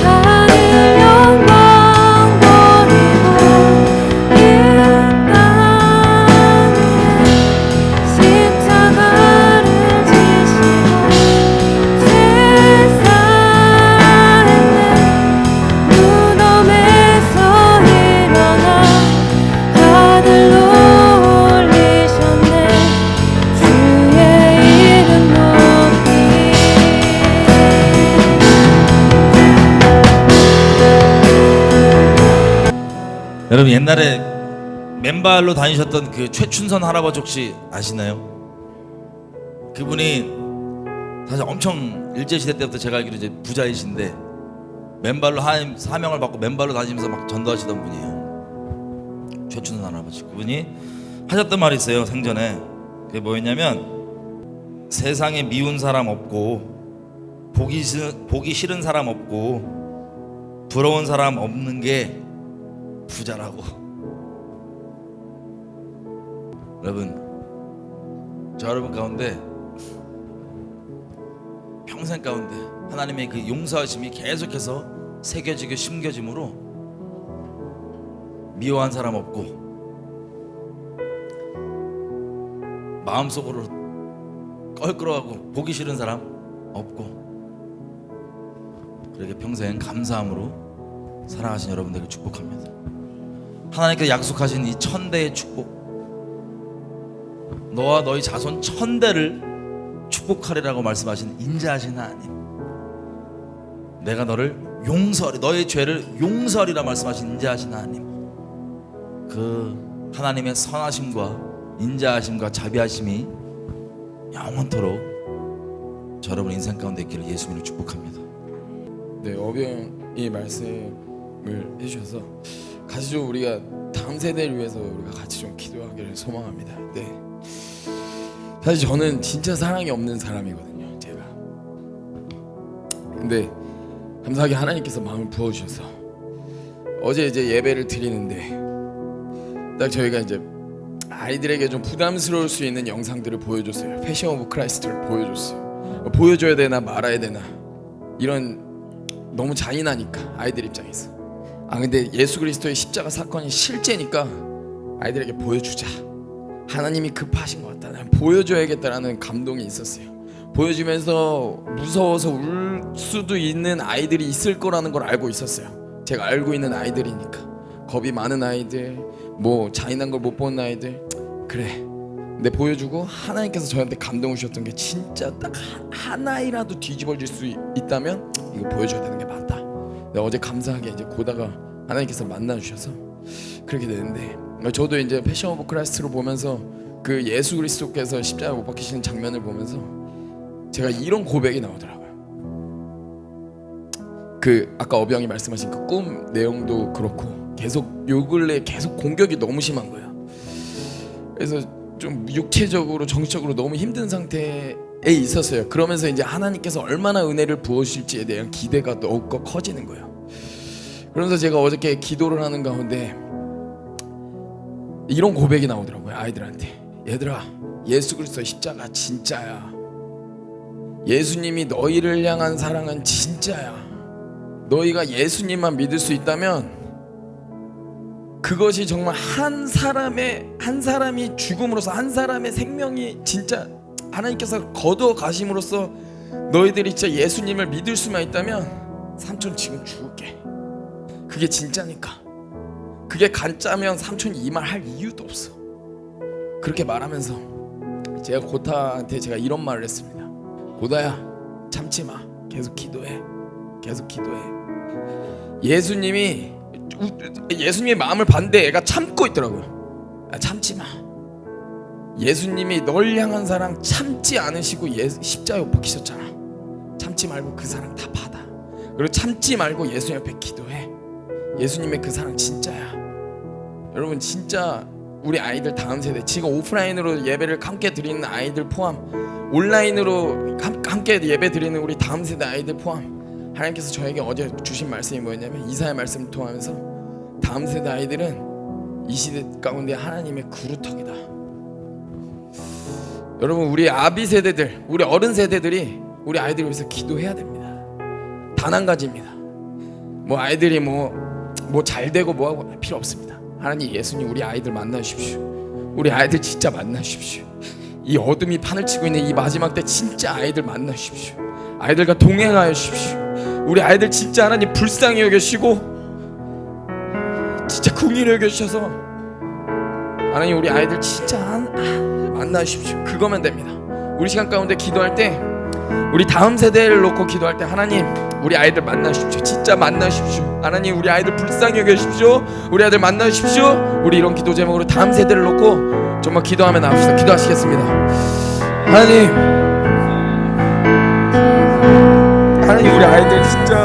하늘 영광 버리고 여러분 옛날에 맨발로 다니셨던 그 최춘선 할아버지 혹시 아시나요? 그분이 사실 엄청 일제시대 때부터 제가 알기로 이제 부자이신데 맨발로 하나님 사명을 받고 맨발로 다니면서 막 전도하시던 분이에요. 최춘선 할아버지. 그분이 하셨던 말이 있어요. 생전에. 그게 뭐였냐면 세상에 미운 사람 없고 보기 싫은 사람 없고 부러운 사람 없는 게 부자라고. 여러분, 저 여러분 가운데 평생 가운데 하나님의 그 용서하심이 계속해서 새겨지고 심겨짐으로 미워한 사람 없고 마음속으로 껄끄러워하고 보기 싫은 사람 없고 그렇게 평생 감사함으로 살아가신 여러분들을 축복합니다. 하나님께서 약속하신 이 1000대의 축복, 너와 너희 자손 1000대를 축복하리라고 말씀하신 인자하신 하나님, 내가 너를 용서하리, 너의 죄를 용서하리라 말씀하신 인자하신 하나님, 그 하나님의 선하심과 인자하심과 자비하심이 영원토록 저 여러분 인생 가운데 있기를 예수님을 축복합니다. 네, 어병이 말씀을 해주셔서 같이 좀 우리가 다음 세대를 위해서 우리가 같이 좀 기도하기를 소망합니다. 네, 사실 저는 진짜 사랑이 없는 사람이거든요, 제가. 근데 감사하게 하나님께서 마음을 부어주셔서 어제 이제 예배를 드리는데 딱 저희가 이제 아이들에게 좀 부담스러울 수 있는 영상들을 보여줬어요. 패션 오브 크라이스트를 보여줬어요. 보여줘야 되나 말아야 되나 이런 너무 잔인하니까 아이들 입장에서. 근데 예수 그리스도의 십자가 사건이 실제니까 아이들에게 보여주자. 하나님이 급하신 것 같다. 난 보여줘야겠다라는 감동이 있었어요. 보여주면서 무서워서 울 수도 있는 아이들이 있을 거라는 걸 알고 있었어요. 제가 알고 있는 아이들이니까. 겁이 많은 아이들, 뭐 잔인한 걸 못 보는 아이들, 그래. 근데 보여주고 하나님께서 저한테 감동을 주셨던 게 진짜 딱 하나이라도 뒤집어질 수 있다면 이거 보여줘야 되는 게 맞다. 근데 어제 감사하게 이제 고다가 하나님께서 만나 주셔서 그렇게 되는데, 저도 이제 패션 오브 크라이스트로 보면서 그 예수 그리스도께서 십자가에 못 박히시는 장면을 보면서 제가 이런 고백이 나오더라고요. 그 아까 어병이 말씀하신 그 꿈 내용도 그렇고 계속 요 근래 계속 공격이 너무 심한 거예요. 그래서 좀 육체적으로 정신적으로 너무 힘든 상태에 있었어요. 그러면서 이제 하나님께서 얼마나 은혜를 부어주실지에 대한 기대가 더욱더 커지는 거예요. 그러면서 제가 어저께 기도를 하는 가운데 이런 고백이 나오더라고요. 아이들한테. 얘들아, 예수 그리스도 십자가 진짜야. 예수님이 너희를 향한 사랑은 진짜야. 너희가 예수님만 믿을 수 있다면 그것이 정말 한 사람이 죽음으로써 한 사람의 생명이 진짜 하나님께서 거두어 가심으로써 너희들이 진짜 예수님을 믿을 수만 있다면 삼촌 지금 죽을게. 그게 진짜니까. 그게 가짜면 삼촌이 이 말 할 이유도 없어. 그렇게 말하면서 제가 고타한테 제가 이런 말을 했습니다. 고다야, 참지 마. 계속 기도해. 계속 기도해. 예수님의 마음을 봤는데 애가 참고 있더라고요. 참지 마. 예수님이 널 향한 사랑 참지 않으시고 십자가에 못 박히셨잖아. 참지 말고 그 사랑 다 받아. 그리고 참지 말고 예수님 앞에 기도해. 예수님의 그 사랑 진짜야. 여러분 진짜 우리 아이들 다음 세대, 지금 오프라인으로 예배를 함께 드리는 아이들 포함, 온라인으로 함께 예배 드리는 우리 다음 세대 아이들 포함, 하나님께서 저에게 어제 주신 말씀이 뭐였냐면 이사야 말씀을 통하면서 다음 세대 아이들은 이 시대 가운데 하나님의 그루터기다. 여러분 우리 아비 세대들, 우리 어른 세대들이 우리 아이들을 위해서 기도해야 됩니다. 단 한 가지입니다. 뭐 아이들이 뭐 잘 되고 뭐하고 필요 없습니다. 하나님 예수님 우리 아이들 만나 주십시오. 우리 아이들 진짜 만나 주십시오. 이 어둠이 판을 치고 있는 이 마지막 때 진짜 아이들 만나 주십시오. 아이들과 동행하여 주십시오. 우리 아이들 진짜 하나님 불쌍히 여겨주시고 진짜 긍휼히 여겨주셔서 하나님 우리 아이들 진짜 만나 주십시오. 그거면 됩니다. 우리 시간 가운데 기도할 때 우리 다음 세대를 놓고 기도할 때 하나님 우리 아이들 만나주십시오. 진짜 만나주십시오. 하나님 우리 아이들 불쌍히 여겨주십시오. 우리 아이들 만나주십시오. 우리 이런 기도 제목으로 다음 세대를 놓고 정말 기도하며 나갑시다. 기도하시겠습니다. 하나님 우리 아이들 진짜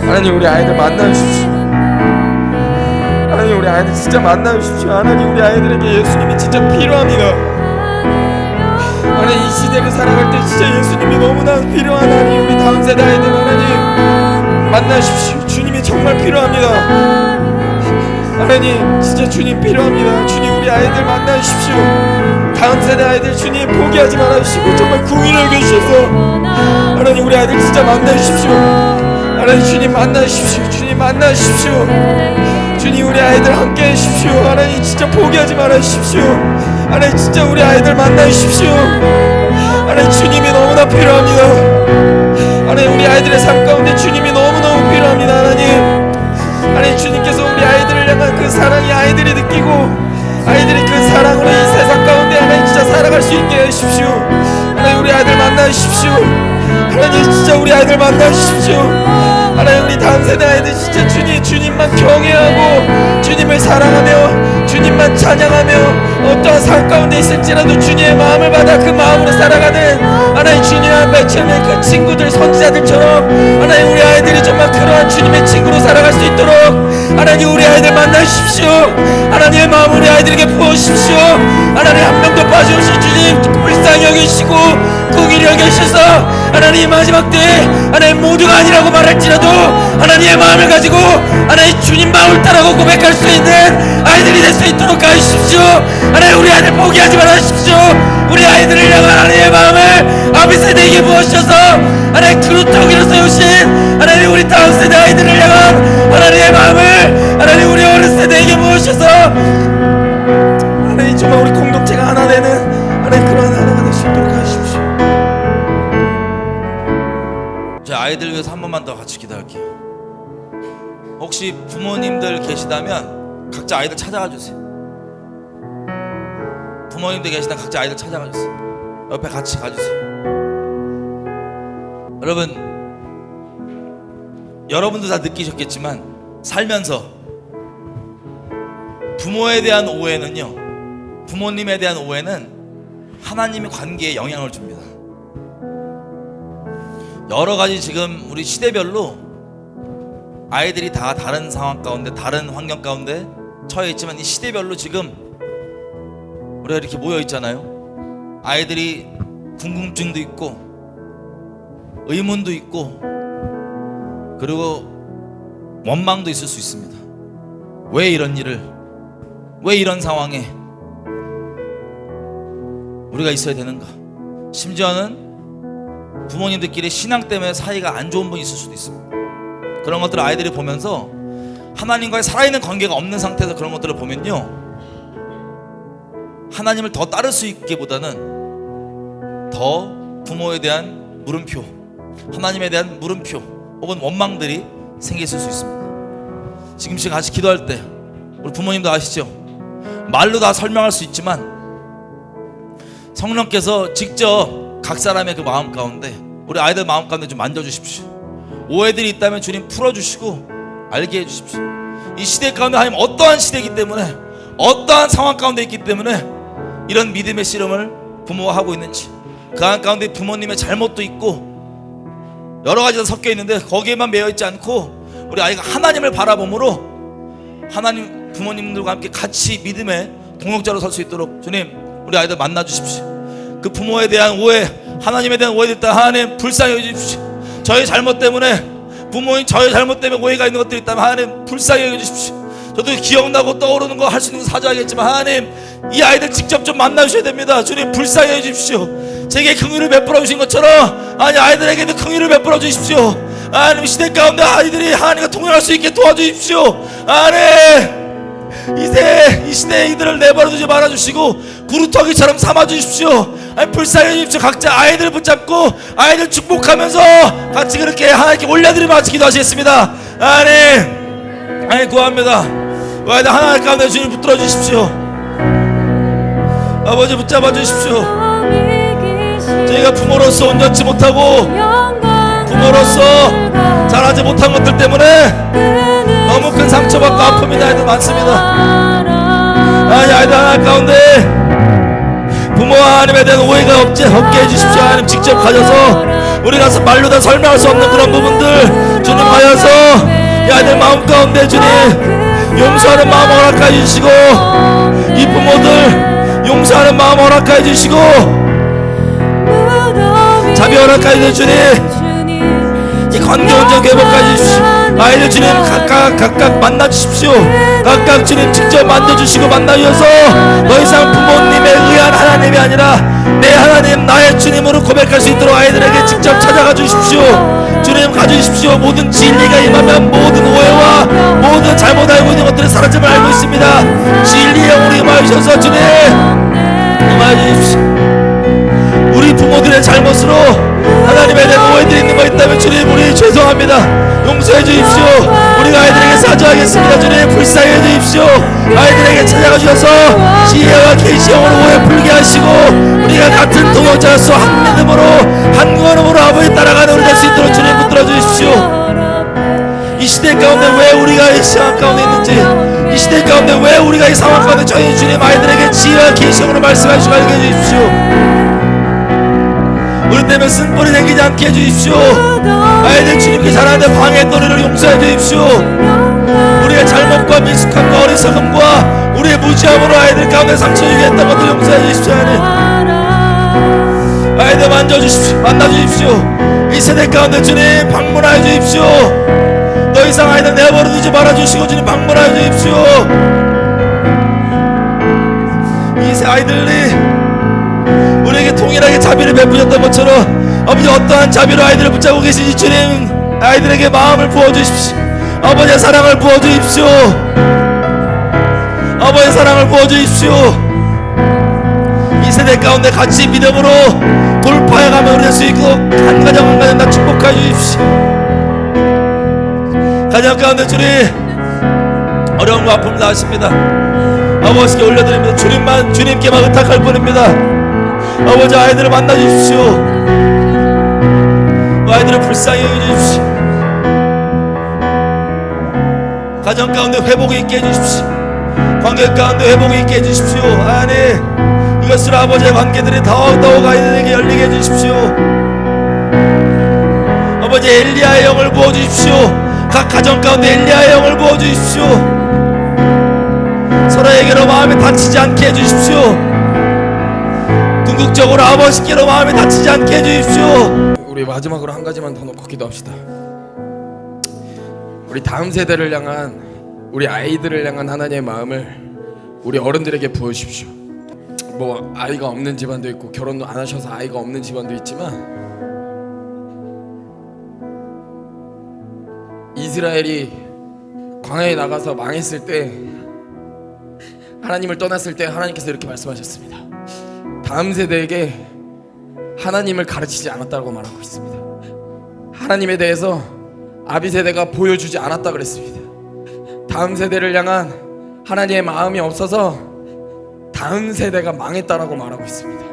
하나님 우리 아이들 만나주십시오. 하나님 우리 아이들 진짜 만나주십시오. 하나님 우리 아이들에게 예수님이 진짜 필요합니다. 하나님 이 시대를 살아갈 때 진짜 예수님이 너무나 필요한 하나님 우리 다음 세대 아이들 하나님 만나주십시오. 주님이 정말 필요합니다. 하나님 진짜 주님 필요합니다. 주님 우리 아이들 만나주십시오. 다음 세대 아이들 주님 포기하지 말아주시고 정말 궁일을 여겨주셔서 하나님 우리 아이들 진짜 만나주십시오. 하나님 주님 만나주십시오. 주님 만나주십시오. 주님 우리 아이들 함께 해주십시오. 하나님 진짜 포기하지 말아주십시오. 하나님 진짜 우리 아이들 만나주십시오. 하나님 주님이 너무나 필요합니다. 하나님 우리 아이들의 삶 가운데 주님이 너무너무 필요합니다. 하나님 주님께서 우리 아이들을 향한 그 사랑이 아이들이 느끼고 아이들이 그 사랑으로 이 세상 가운데 하나님 진짜 살아갈 수 있게 해주십시오. 하나님 우리 아이들 만나주십시오. 하나님 진짜 우리 아이들 만나주십시오. 하나님 우리 다음 세대 아이들 진짜 주님만 경외하고 주님을 사랑하며 주님만 찬양하며 어떠한 삶 가운데 있을지라도 주님의 마음을 받아 그 마음으로 살아가는 하나님 주님 앞에 처음에 그 친구들 선지자들처럼 하나님 우리 아이들이 정말 그러한 주님의 친구로 살아갈 수 있도록 하나님 우리 아이들 만나주십시오. 하나님의 마음 우리 아이들에게 부어주십시오. 하나님 한 명도 빠짐없이 주님 불쌍히 여기시고 궁일이 여기셔서 하나님 마지막 때에 하나님 모두가 아니라고 말할지라도 하나님의 마음을 가지고 하나님 주님 마음을 따라고 고백할 수 있는 아이들이 될 수 있도록 하십시오. 하나님 우리 아이들 포기하지 말아주십시오. 우리 아이들을 향한 하나님의 마음을 아비 세대에게 부어주셔서 하나님 그루터기로 세우신 하나님 우리 다음 세대 아이들을 향한 하나님의 마음을 하나님 우리 어른 세대에게 부어주셔서 하나님 정말 우리 공동체가 하나 되는 하나님 그런 하나가 될 수 있도록 하십시오. 제 아이들 위해서 한 번만 더 같이 기도할게요. 혹시 부모님들 계시다면 각자 아이들 찾아가 주세요. 부모님들 계시다면 각자 아이들 찾아가 주세요. 옆에 같이 가주세요. 여러분도 다 느끼셨겠지만 살면서 부모에 대한 오해는요, 부모님에 대한 오해는 하나님의 관계에 영향을 줍니다. 여러 가지 지금 우리 시대별로 아이들이 다 다른 상황 가운데 다른 환경 가운데 처해 있지만 이 시대별로 지금 우리가 이렇게 모여 있잖아요. 아이들이 궁금증도 있고 의문도 있고 그리고 원망도 있을 수 있습니다. 왜 이런 일을, 왜 이런 상황에 우리가 있어야 되는가? 심지어는 부모님들끼리 신앙 때문에 사이가 안 좋은 분이 있을 수도 있습니다. 그런 것들을 아이들이 보면서 하나님과의 살아있는 관계가 없는 상태에서 그런 것들을 보면요, 하나님을 더 따를 수 있기보다는 더 부모에 대한 물음표, 하나님에 대한 물음표 혹은 원망들이 생겼을 수 있습니다. 지금 시간 같이 기도할 때 우리 부모님도 아시죠? 말로 다 설명할 수 있지만 성령께서 직접 각 사람의 그 마음 가운데 우리 아이들 마음 가운데 좀 만져주십시오. 오해들이 있다면 주님 풀어주시고 알게 해주십시오. 이 시대 가운데 하나님 어떠한 시대이기 때문에 어떠한 상황 가운데 있기 때문에 이런 믿음의 씨름을 부모가 하고 있는지, 그 안 가운데 부모님의 잘못도 있고 여러 가지가 섞여 있는데 거기에만 매여 있지 않고 우리 아이가 하나님을 바라봄으로 하나님 부모님들과 함께 같이 믿음의 동역자로 설 수 있도록 주님 우리 아이들 만나 주십시오. 그 부모에 대한 오해, 하나님에 대한 오해들 있다 하나님 불쌍히 여겨주십시오. 저의 잘못 때문에 부모님 저의 잘못 때문에 오해가 있는 것들이 있다면 하나님 불쌍히 여겨주십시오. 저도 기억나고 떠오르는 거 할 수 있는 거 사죄하겠지만 하나님 이 아이들 직접 좀 만나주셔야 됩니다. 주님 불쌍히 해주십시오. 제게 긍휼을 베풀어 주신 것처럼 아니 아이들에게도 긍휼을 베풀어 주십시오. 하나님 시대 가운데 아이들이 하나님과 동행할 수 있게 도와주십시오. 하나님 이 시대에 이들을 내버려 두지 말아주시고 구루터기처럼 삼아주십시오. 아니 불쌍히 해주십시오. 각자 아이들 붙잡고 아이들 축복하면서 같이 그렇게 하나님께 올려드리며 같이 기도하시겠습니다. 하나님 하나님 구합니다. 우리 아이들 하나님 가운데 주님 붙들어 주십시오. 아버지 붙잡아 주십시오. 저희가 부모로서 온전치 못하고 부모로서 잘하지 못한 것들 때문에 너무 큰 상처받고 아픔이 나이도 많습니다. 아니 아이들 하나님 가운데 부모와 하나님에 대한 오해가 없게 해주십시오. 하나님 직접 가셔서 우리가 말로 다 설명할 수 없는 그런 부분들 주님 가셔서 이 아이들 마음 가운데 주님 용서하는 마음 허락해 주시고 이 부모들 용서하는 마음 허락해 주시고 자비 허락해 주시니 이 관계 온전 회복해 주십시오. 아이들 주님 각각 만나 주십시오. 각각 주님 직접 만져주시고 만나주셔서 더 이상 부모님에 의한 하나님이 아니라 내 하나님 나의 주님으로 고백할 수 있도록 아이들에게 직접 찾아가 주십시오. 주님 가주십시오. 모든 진리가 임하면 모든 오해와 모든 잘못 알고 있는 것들을 사라짐을 알고 있습니다. 진리의 영으로 임하셔서 주님 임하주십시오. 우리 부모들의 잘못으로 하나님에 대한 오해들이 있는 거 있다면 주님 우리 죄송합니다. 용서해 주십시오. 우리가 아이들에게 사죄하겠습니다. 주님 불쌍해 주십시오. 아이들에게 찾아가 주셔서 지혜와 계시형으로 오해 풀게 하시고 우리가 같은 동역자로서 한 믿음으로 한 걸음으로 아버지 따라가는 우리 될 수 있도록 주님 붙들어 주십시오. 이 시대 가운데 왜 우리가 이 상황 가운데 있는지 이 시대 가운데 왜 우리가 이 상황 가운데 저희 주님 아이들에게 지혜와 계시형으로 말씀하시고 알게 해주십시오. 우리 때문에 쓴뿌리 생기지 않게 해주십시오. 아이들 주님께 잘하는데 방해거리를 용서해 주십시오. 우리의 잘못과 미숙함과 어리석음과 우리의 무지함으로 아이들 가운데 상처 주게 했던 것들 용서해 주십시오. 아이들 만져주십시오. 만나주십시오. 이 세대 가운데 주님 방문하여 주십시오. 더 이상 아이들 내버려 두지 말아주시고 주님 방문하여 주십시오. 이 아이들이 우리에게 동일하게 자비를 베푸셨던 것처럼 아버지 어떠한 자비로 아이들을 붙잡고 계시니 주님 아이들에게 마음을 부어주십시오. 아버지의 사랑을 부어주십시오. 아버지의 사랑을 부어주십시오. 이 세대 가운데 같이 믿음으로 돌파해가며 우리 될 수 있고 한 가정 한 가정 다 축복해 주십시오. 가정 가운데 주님 어려움과 아픔을 다 아십니다. 아버지께 올려드립니다. 주님만 주님께만 의탁할 뿐입니다. 아버지 아이들을 만나 주십시오. 아이들을 불쌍히 여겨주십시오. 가정 가운데 회복이 있게 해주십시오. 관계 가운데 회복이 있게 해주십시오. 아니 이것으로 아버지의 관계들이 더욱 아이들에게 열리게 해주십시오. 아버지 엘리야의 영을 부어주십시오. 각 가정 가운데 엘리야의 영을 부어주십시오. 서로에게로 마음이 다치지 않게 해주십시오. 궁극적으로 아버지께로 마음이 다치지 않게 해주십시오. 우리 마지막으로 한 가지만 더 놓고 기도합시다. 우리 다음 세대를 향한 우리 아이들을 향한 하나님의 마음을 우리 어른들에게 부어주십시오. 뭐 아이가 없는 집안도 있고 결혼도 안 하셔서 아이가 없는 집안도 있지만 이스라엘이 광야에 나가서 망했을 때 하나님을 떠났을 때 하나님께서 이렇게 말씀하셨습니다. 다음 세대에게 하나님을 가르치지 않았다고 말하고 있습니다. 하나님에 대해서 아비 세대가 보여주지 않았다 그랬습니다. 다음 세대를 향한 하나님의 마음이 없어서 다음 세대가 망했다라고 말하고 있습니다.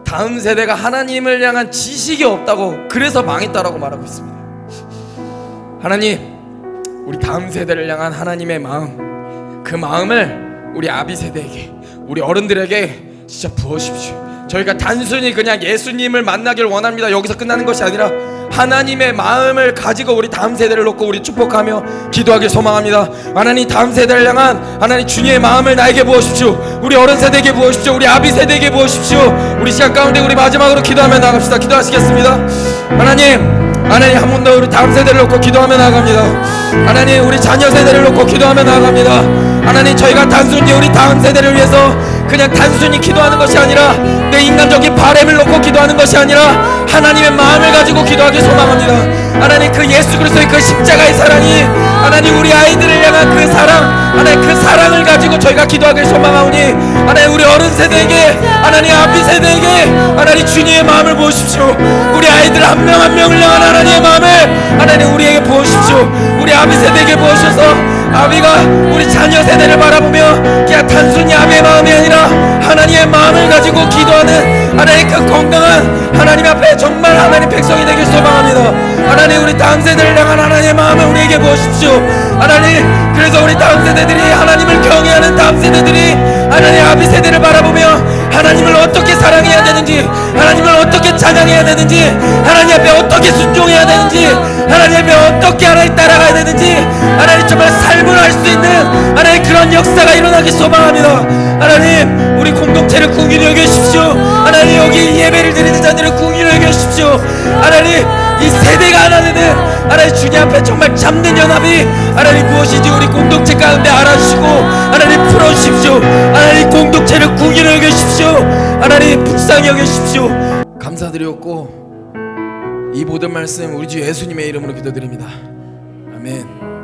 다음 세대가 하나님을 향한 지식이 없다고 그래서 망했다라고 말하고 있습니다. 하나님, 우리 다음 세대를 향한 하나님의 마음, 그 마음을 우리 아비 세대에게, 우리 어른들에게 진짜 부어주십시오. 저희가 단순히 그냥 예수님을 만나길 원합니다. 여기서 끝나는 것이 아니라 하나님의 마음을 가지고 우리 다음 세대를 놓고 우리 축복하며 기도하길 소망합니다. 하나님 다음 세대를 향한 하나님 주님의 마음을 나에게 부어주십시오. 우리 어른 세대에게 부어주십시오. 우리 아비 세대에게 부어주십시오. 우리 시간 가운데 우리 마지막으로 기도하며 나갑시다. 기도하시겠습니다. 하나님 한 번 더 우리 다음 세대를 놓고 기도하며 나아갑니다. 하나님 우리 자녀 세대를 놓고 기도하며 나아갑니다. 하나님 저희가 단순히 우리 다음 세대를 위해서 그냥 단순히 기도하는 것이 아니라 내 인간적인 바램을 놓고 기도하는 것이 아니라 하나님의 마음을 가지고 기도하길 소망합니다. 하나님 그 예수 그리스도의 그 십자가의 사랑이 하나님 우리 아이들을 향한 그 사랑, 하나님 그 사랑을 가지고 저희가 기도하길 소망하오니 하나님 우리 어른 세대에게, 하나님 아비 세대에게 하나님 주님의 마음을 부으십시오. 우리 아이들 한 명 한 명을 향한 하나님의 마음을 하나님 우리에게 부으십시오. 우리 아비 세대에게 부으셔서 아비가 우리 자녀 세대를 바라보며 그냥 단순히 아비의 마음이 아니라 하나님의 마음을 가지고 기도하는 하나님 그 건강한 하나님 앞에 정말 하나님 백성이 되길 소망합니다. 하나님 우리 다음 세대를 향한 하나님의 마음을 우리에게 부으십시오. 하나님 그래서 우리 다음 세대들이 하나님을 경외하는 다음 세대들이 하나님 아비 세대를 바라보며 하나님을 어떻게 사랑해야 되는지, 하나님을 어떻게 찬양해야 되는지, 하나님 앞에 어떻게 순종해야 되는지, 하나님 앞에 어떻게 하나님 따라가야 되는지 하나님 정말 삶을 할 수 있는 하나님 그런 역사가 일어나길 소망합니다. 하나님 우리 공동체를 궁휼히 여겨주십시오. 하나님 여기 예배를 드리는 자들을 궁휼히 여겨주십시오. 하나님 이 세대가 하나 되는 하나님 주님 앞에 정말 참된 연합이 하나님 무엇인지 우리 공동체 가운데 알아주시고 하나님 풀어주십시오. 하나님 공동체를 궁휼히 여겨주십시오. 하나님 불쌍히 여겨주십시오. 감사드렸고 이 모든 말씀 우리 주 예수님의 이름으로 기도드립니다. 아멘.